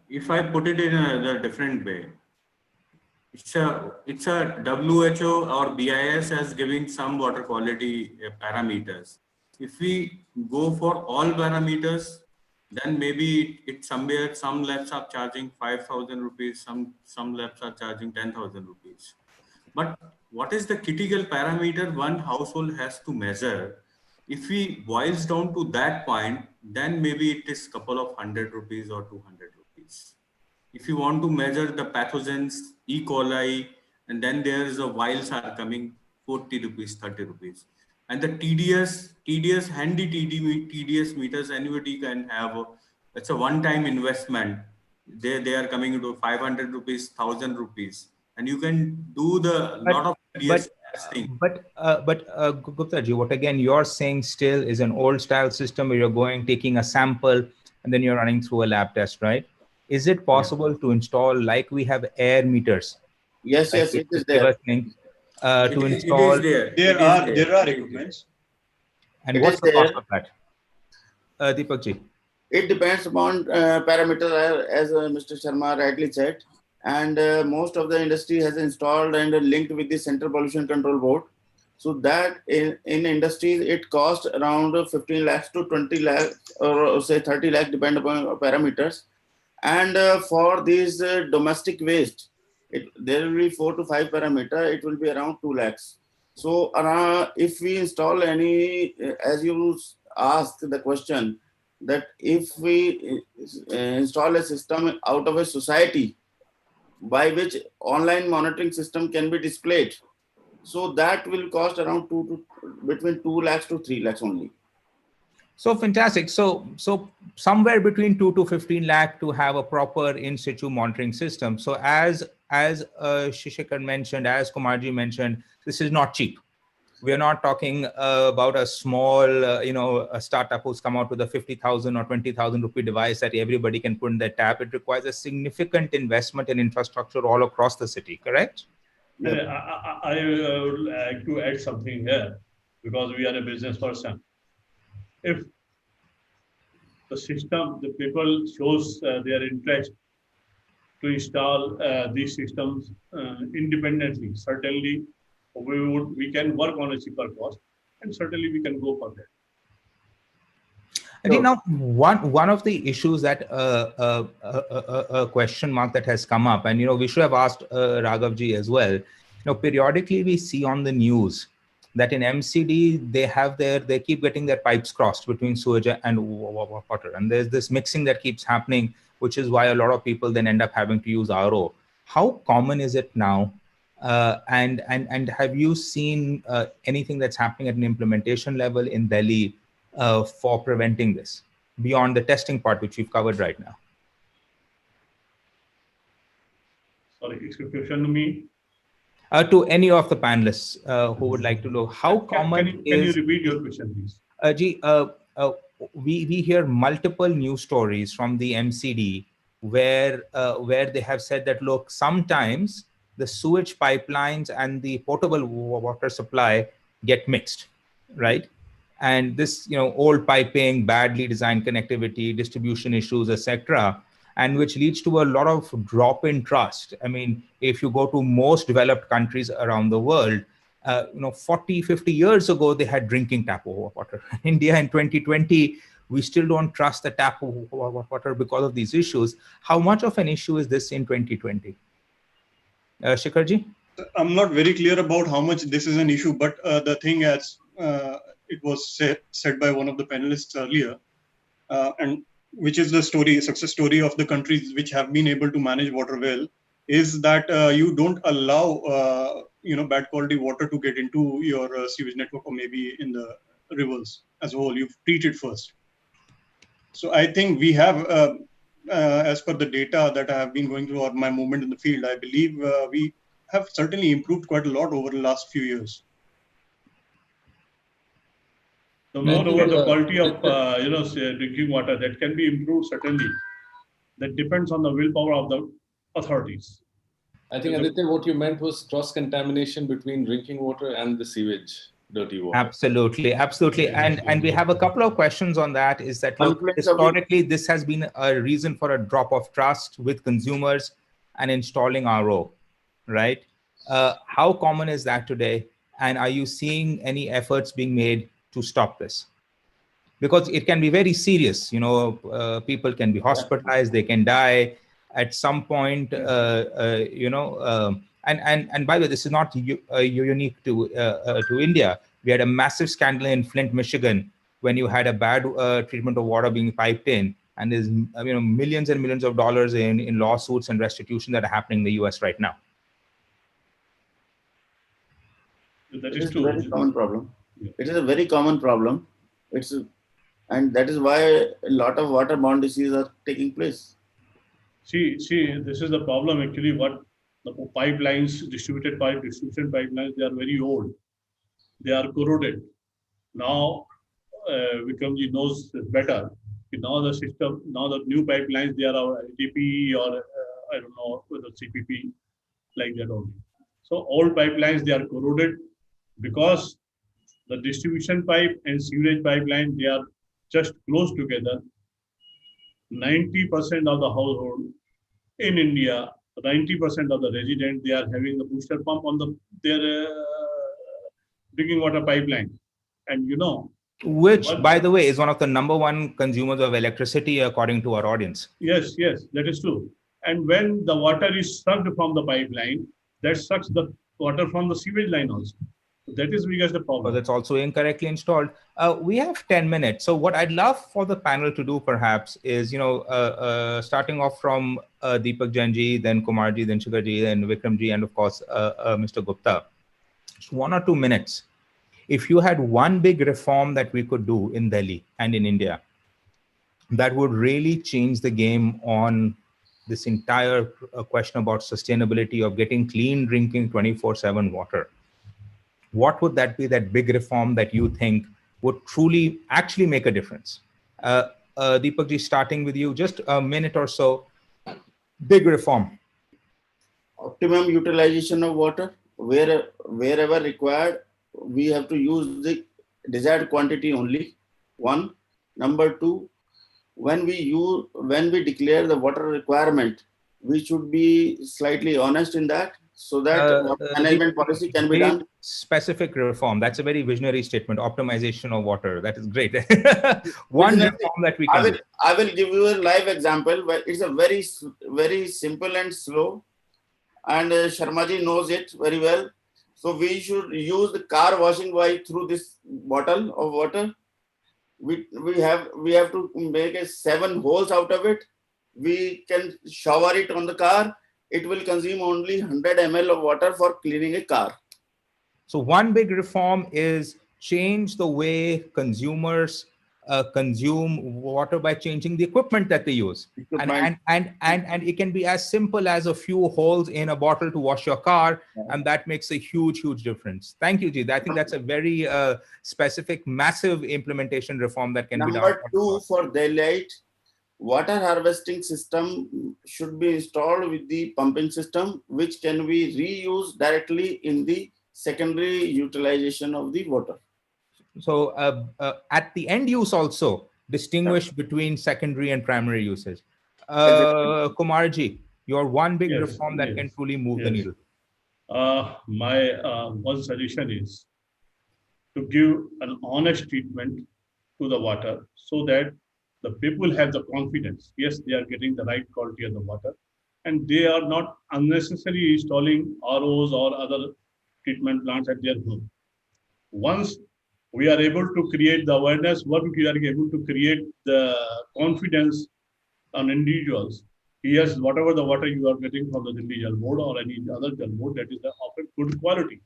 if I put it in a different way, it's a WHO or BIS as giving some water quality parameters. If we go for all parameters, then maybe it's somewhere, some labs are charging 5,000 rupees, some labs are charging 10,000 rupees. But what is the critical parameter one household has to measure? If we boils down to that point, then maybe it is couple of 100 rupees or 200 rupees. If you want to measure the pathogens, E. coli, and then there's a vials are coming 40 rupees, 30 rupees. And the TDS, handy TDS meters, anybody can have. It's a one-time investment. They are coming into 500 rupees, 1,000 rupees. And you can do the lot of TDS testing. But Gupta ji, what again you're saying still is an old style system where you're taking a sample, and then you're running through a lab test, right? Is it possible to install, like we have air meters? Yes, like yes, it is there. To install. There are equipments. And what's the cost of that? Deepak ji. It depends upon parameter, as Mr. Sharma rightly said. And most of the industry has installed and linked with the Central Pollution Control Board. So that in industries, it costs around 15 lakhs to 20 lakhs or say 30 lakhs, depend upon parameters. And for these domestic waste, there will be 4 to 5 parameter, it will be around 2 lakhs. So if we install any, as you asked the question, that if we install a system out of a society by which online monitoring system can be displayed, so that will cost around between 2 lakhs to 3 lakhs only. So fantastic. So somewhere between 2 to 15 lakh to have a proper in situ monitoring system. So as Shishikar mentioned, as Kumarji mentioned, this is not cheap. We are not talking about a small, a startup who's come out with a 50,000 or 20,000 rupee device that everybody can put in their tap. It requires a significant investment in infrastructure all across the city, correct? I would like to add something here, because we are a business person. If the system, the people shows their interest to install these systems independently, certainly we can work on a cheaper cost, and certainly we can go for that. I think now one of the issues that a question mark that has come up, and we should have asked Raghavji as well. Periodically we see on the news that in MCD they keep getting their pipes crossed between sewage and water, and there's this mixing that keeps happening, which is why a lot of people then end up having to use RO. How common is it now? And have you seen anything that's happening at an implementation level in Delhi for preventing this beyond the testing part, which we've covered right now? Sorry, it's a question to me. To any of the panelists who would like to know how common can you repeat your question, please? We hear multiple news stories from the MCD where they have said that, look, sometimes the sewage pipelines and the potable water supply get mixed, right? And this, old piping, badly designed connectivity, distribution issues, etc., and which leads to a lot of drop in trust. I mean, if you go to most developed countries around the world, 40, 50 years ago, they had drinking tap water. India in 2020, we still don't trust the tap water because of these issues. How much of an issue is this in 2020? Shikharji? I'm not very clear about how much this is an issue, but the thing, as it was said by one of the panelists earlier, and which is the success story of the countries which have been able to manage water well, is that you don't allow bad quality water to get into your sewage network or maybe in the rivers as a whole. You treat it first. So I think we have, as per the data that I have been going through or my movement in the field, I believe we have certainly improved quite a lot over the last few years. So moreover, the quality of drinking water, that can be improved certainly. That depends on the willpower of the authorities. I think, Aditya, what you meant was cross-contamination between drinking water and the sewage, dirty water. Absolutely, absolutely. And we have a couple of questions on that. Is that, look, historically, this has been a reason for a drop of trust with consumers and installing RO, right? How common is that today? And are you seeing any efforts being made to stop this? Because it can be very serious. People can be hospitalized, they can die at some point, and by the way, this is not unique to India. We had a massive scandal in Flint, Michigan, when you had a bad treatment of water being piped in, and there's millions and millions of dollars in lawsuits and restitution that are happening in the US right now. That is true. a very common problem. Yeah. It is a very common problem. And that is why a lot of waterborne diseases are taking place. See, this is the problem actually. What the pipelines, distribution pipelines, they are very old. They are corroded. Now, Vikramji knows better. Now the system, now the new pipelines, they are LTP or I don't know whether CPP, like that only. So old pipelines, they are corroded because the distribution pipe and sewage pipeline, they are just close together. 90% of the household in India, 90% of the residents, they are having the booster pump on their drinking water pipeline. And which, by the way, is one of the #1 consumers of electricity, according to our audience. Yes, that is true. And when the water is sucked from the pipeline, that sucks the water from the sewage line also. So that is because the problem. Because it's also incorrectly installed. We have 10 minutes. So what I'd love for the panel to do perhaps is, starting off from Deepak Jainji, then Kumarji, then Shikharji, then Vikramji, and of course, Mr. Gupta. Just 1 or 2 minutes. If you had one big reform that we could do in Delhi and in India, that would really change the game on this entire question about sustainability of getting clean drinking 24/7 water. What would that be, that big reform that you think would truly actually make a difference? Deepak ji, starting with you, just a minute or so. Big reform. Optimum utilization of water. Wherever required, we have to use the desired quantity only. 1. Number 2, when we declare the water requirement, we should be slightly honest in that, so that management policy can be done. Specific reform. That's a very visionary statement. Optimization of water. That is great. One reform that we can do. I will give you a live example where it's a very, very simple and slow. And Sharmaji knows it very well. So we should use the car washing wipe through this bottle of water. We have to make 7 holes out of it. We can shower it on the car. It will consume only 100 ml of water for cleaning a car. So one big reform is change the way consumers consume water by changing the equipment that they use. And it can be as simple as a few holes in a bottle to wash your car, and that makes a huge difference. Thank you, Ji. I think that's a very specific, massive implementation reform that can be done. Number 2, for daylight, water harvesting system should be installed with the pumping system, which can be reused directly in the secondary utilization of the water. So at the end use also distinguish between secondary and primary uses. Kumarji, your one big Yes, reform that can yes, truly move the yes. needle. My one suggestion is to give an honest treatment to the water so that the people have the confidence. Yes, they are getting the right quality of the water and they are not unnecessarily installing ROs or other treatment plants at their home. Once we are able to create the awareness, once we are able to create the confidence on individuals, yes, whatever the water you are getting from the Delhi Jal Board or any other Jal Board, that is of a good quality.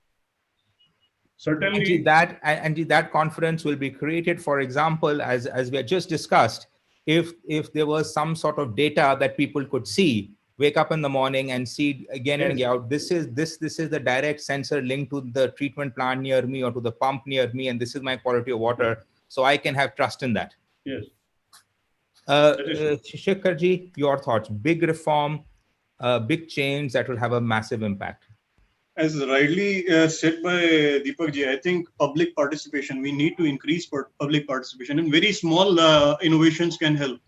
Certainly, That confidence will be created, for example, as we had just discussed, if there was some sort of data that people could see, wake up in the morning and see again and again out, this is the direct sensor linked to the treatment plant near me or to the pump near me, and this is my quality of water, so I can have trust in that. yes. Shekharji, your thoughts? Big reform, big change that will have a massive impact. As rightly said by Deepak ji, I think public participation, we need to increase public participation, and very small innovations can help.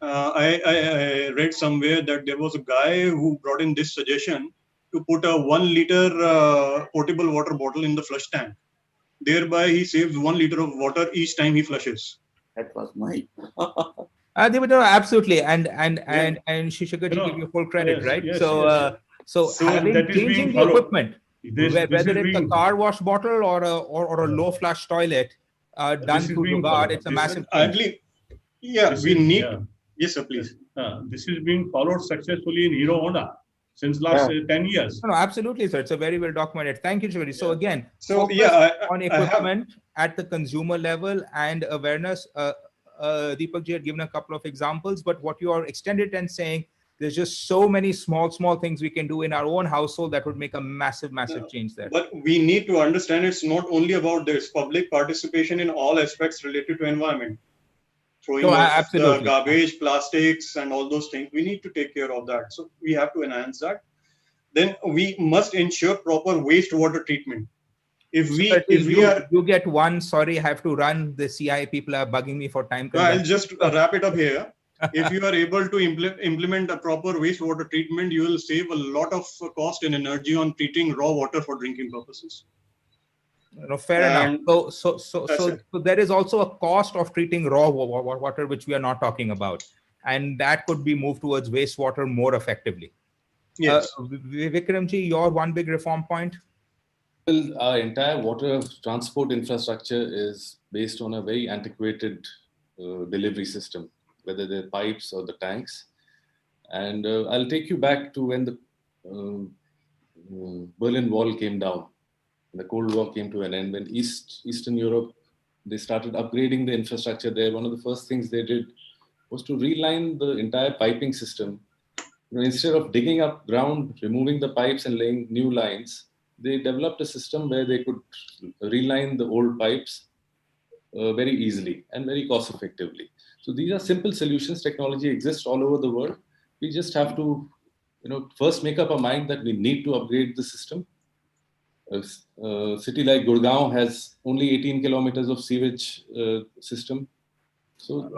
I read somewhere that there was a guy who brought in this suggestion to put a 1 liter portable water bottle in the flush tank. Thereby, he saves 1 liter of water each time he flushes. That was my. Absolutely, and Shishakaji give you full credit, yes, right? yes, so, yes. so having that is being changing the followed. equipment, whether it's a car wash bottle or a low flush toilet done through Jugaad, it's a massive change. We need. Yes, sir, please. This is being followed successfully in Hero Honda since last 10 years. No, absolutely, sir. It's a very well documented. Thank you, Shishakaji. So again, focus on equipment at the consumer level and awareness. Deepak ji had given a couple of examples, but what you are extended and saying, there's just so many small things we can do in our own household that would make a massive change there. But we need to understand it's not only about this public participation in all aspects related to environment. Throwing off the garbage, plastics, and all those things. We need to take care of that. So we have to enhance that. Then we must ensure proper wastewater treatment. You get one, sorry, I have to run. The CII people are bugging me for time. No, I'll just wrap it up here. If you are able to implement a proper wastewater treatment, you will save a lot of cost and energy on treating raw water for drinking purposes. No, fair enough. So there is also a cost of treating raw water, which we are not talking about, and that could be moved towards wastewater more effectively. Yes. Vikramji, your one big reform point. Well, our entire water transport infrastructure is based on a very antiquated delivery system, whether they're pipes or the tanks. And I'll take you back to when the Berlin Wall came down. The Cold War came to an end. When Eastern Europe, they started upgrading the infrastructure there. One of the first things they did was to reline the entire piping system. Instead of digging up ground, removing the pipes and laying new lines, they developed a system where they could reline the old pipes very easily and very cost effectively. So these are simple solutions. Technology exists all over the world. We just have to, first make up our mind that we need to upgrade the system. A city like Gurgaon has only 18 kilometers of sewage system. So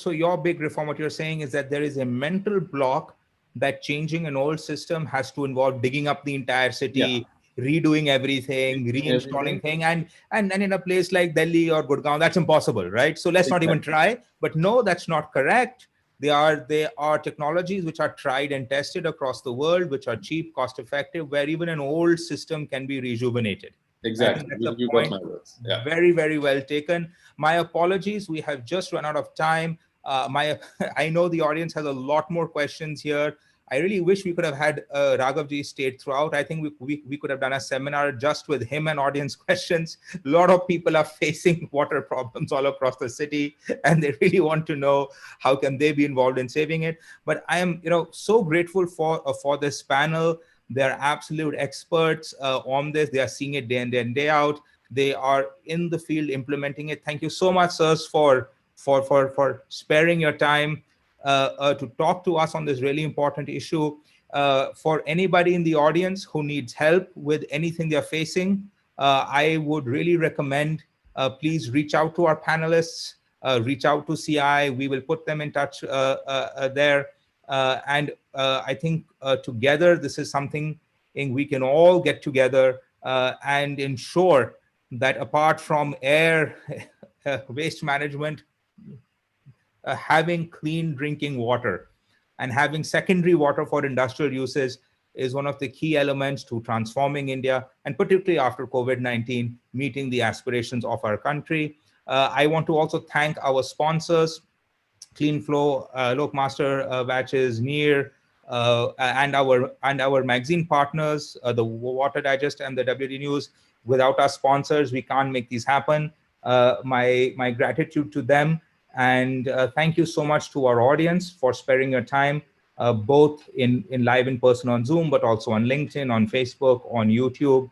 your big reform, what you're saying is that there is a mental block that changing an old system has to involve digging up the entire city, redoing everything, reinstalling things, and in a place like Delhi or Gurgaon, that's impossible, right? So let's not even try. But no, that's not correct. They are technologies which are tried and tested across the world, which are cheap, cost effective, where even an old system can be rejuvenated. Exactly. That's a point. Very, very well taken. My apologies. We have just run out of time. I know the audience has a lot more questions here. I really wish we could have had Raghavji stayed throughout. I think we could have done a seminar just with him and audience questions. A lot of people are facing water problems all across the city, and they really want to know how can they be involved in saving it. But I am, so grateful for this panel. They're absolute experts on this. They are seeing it day in, day out. They are in the field implementing it. Thank you so much, sirs, for sparing your time to talk to us on this really important issue. For anybody in the audience who needs help with anything they're facing, I would really recommend, please reach out to our panelists, reach out to CI. We will put them in touch there. And I think together, this is something we can all get together and ensure that apart from air waste management, having clean drinking water and having secondary water for industrial uses is one of the key elements to transforming India, and particularly after COVID-19, meeting the aspirations of our country. I want to also thank our sponsors, Clean Flow, Lokmaster Batches, NEAR, and our magazine partners, the Water Digest and the WD News. Without our sponsors, we can't make these happen. My gratitude to them, and thank you so much to our audience for sparing your time, both in live in person on Zoom, but also on LinkedIn, on Facebook, on YouTube.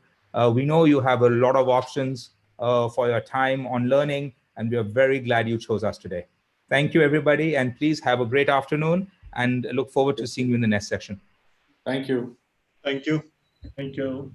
We know you have a lot of options for your time on learning, and we are very glad you chose us today. Thank you, everybody, and please have a great afternoon, and look forward to seeing you in the next section. Thank you. Thank you. Thank you.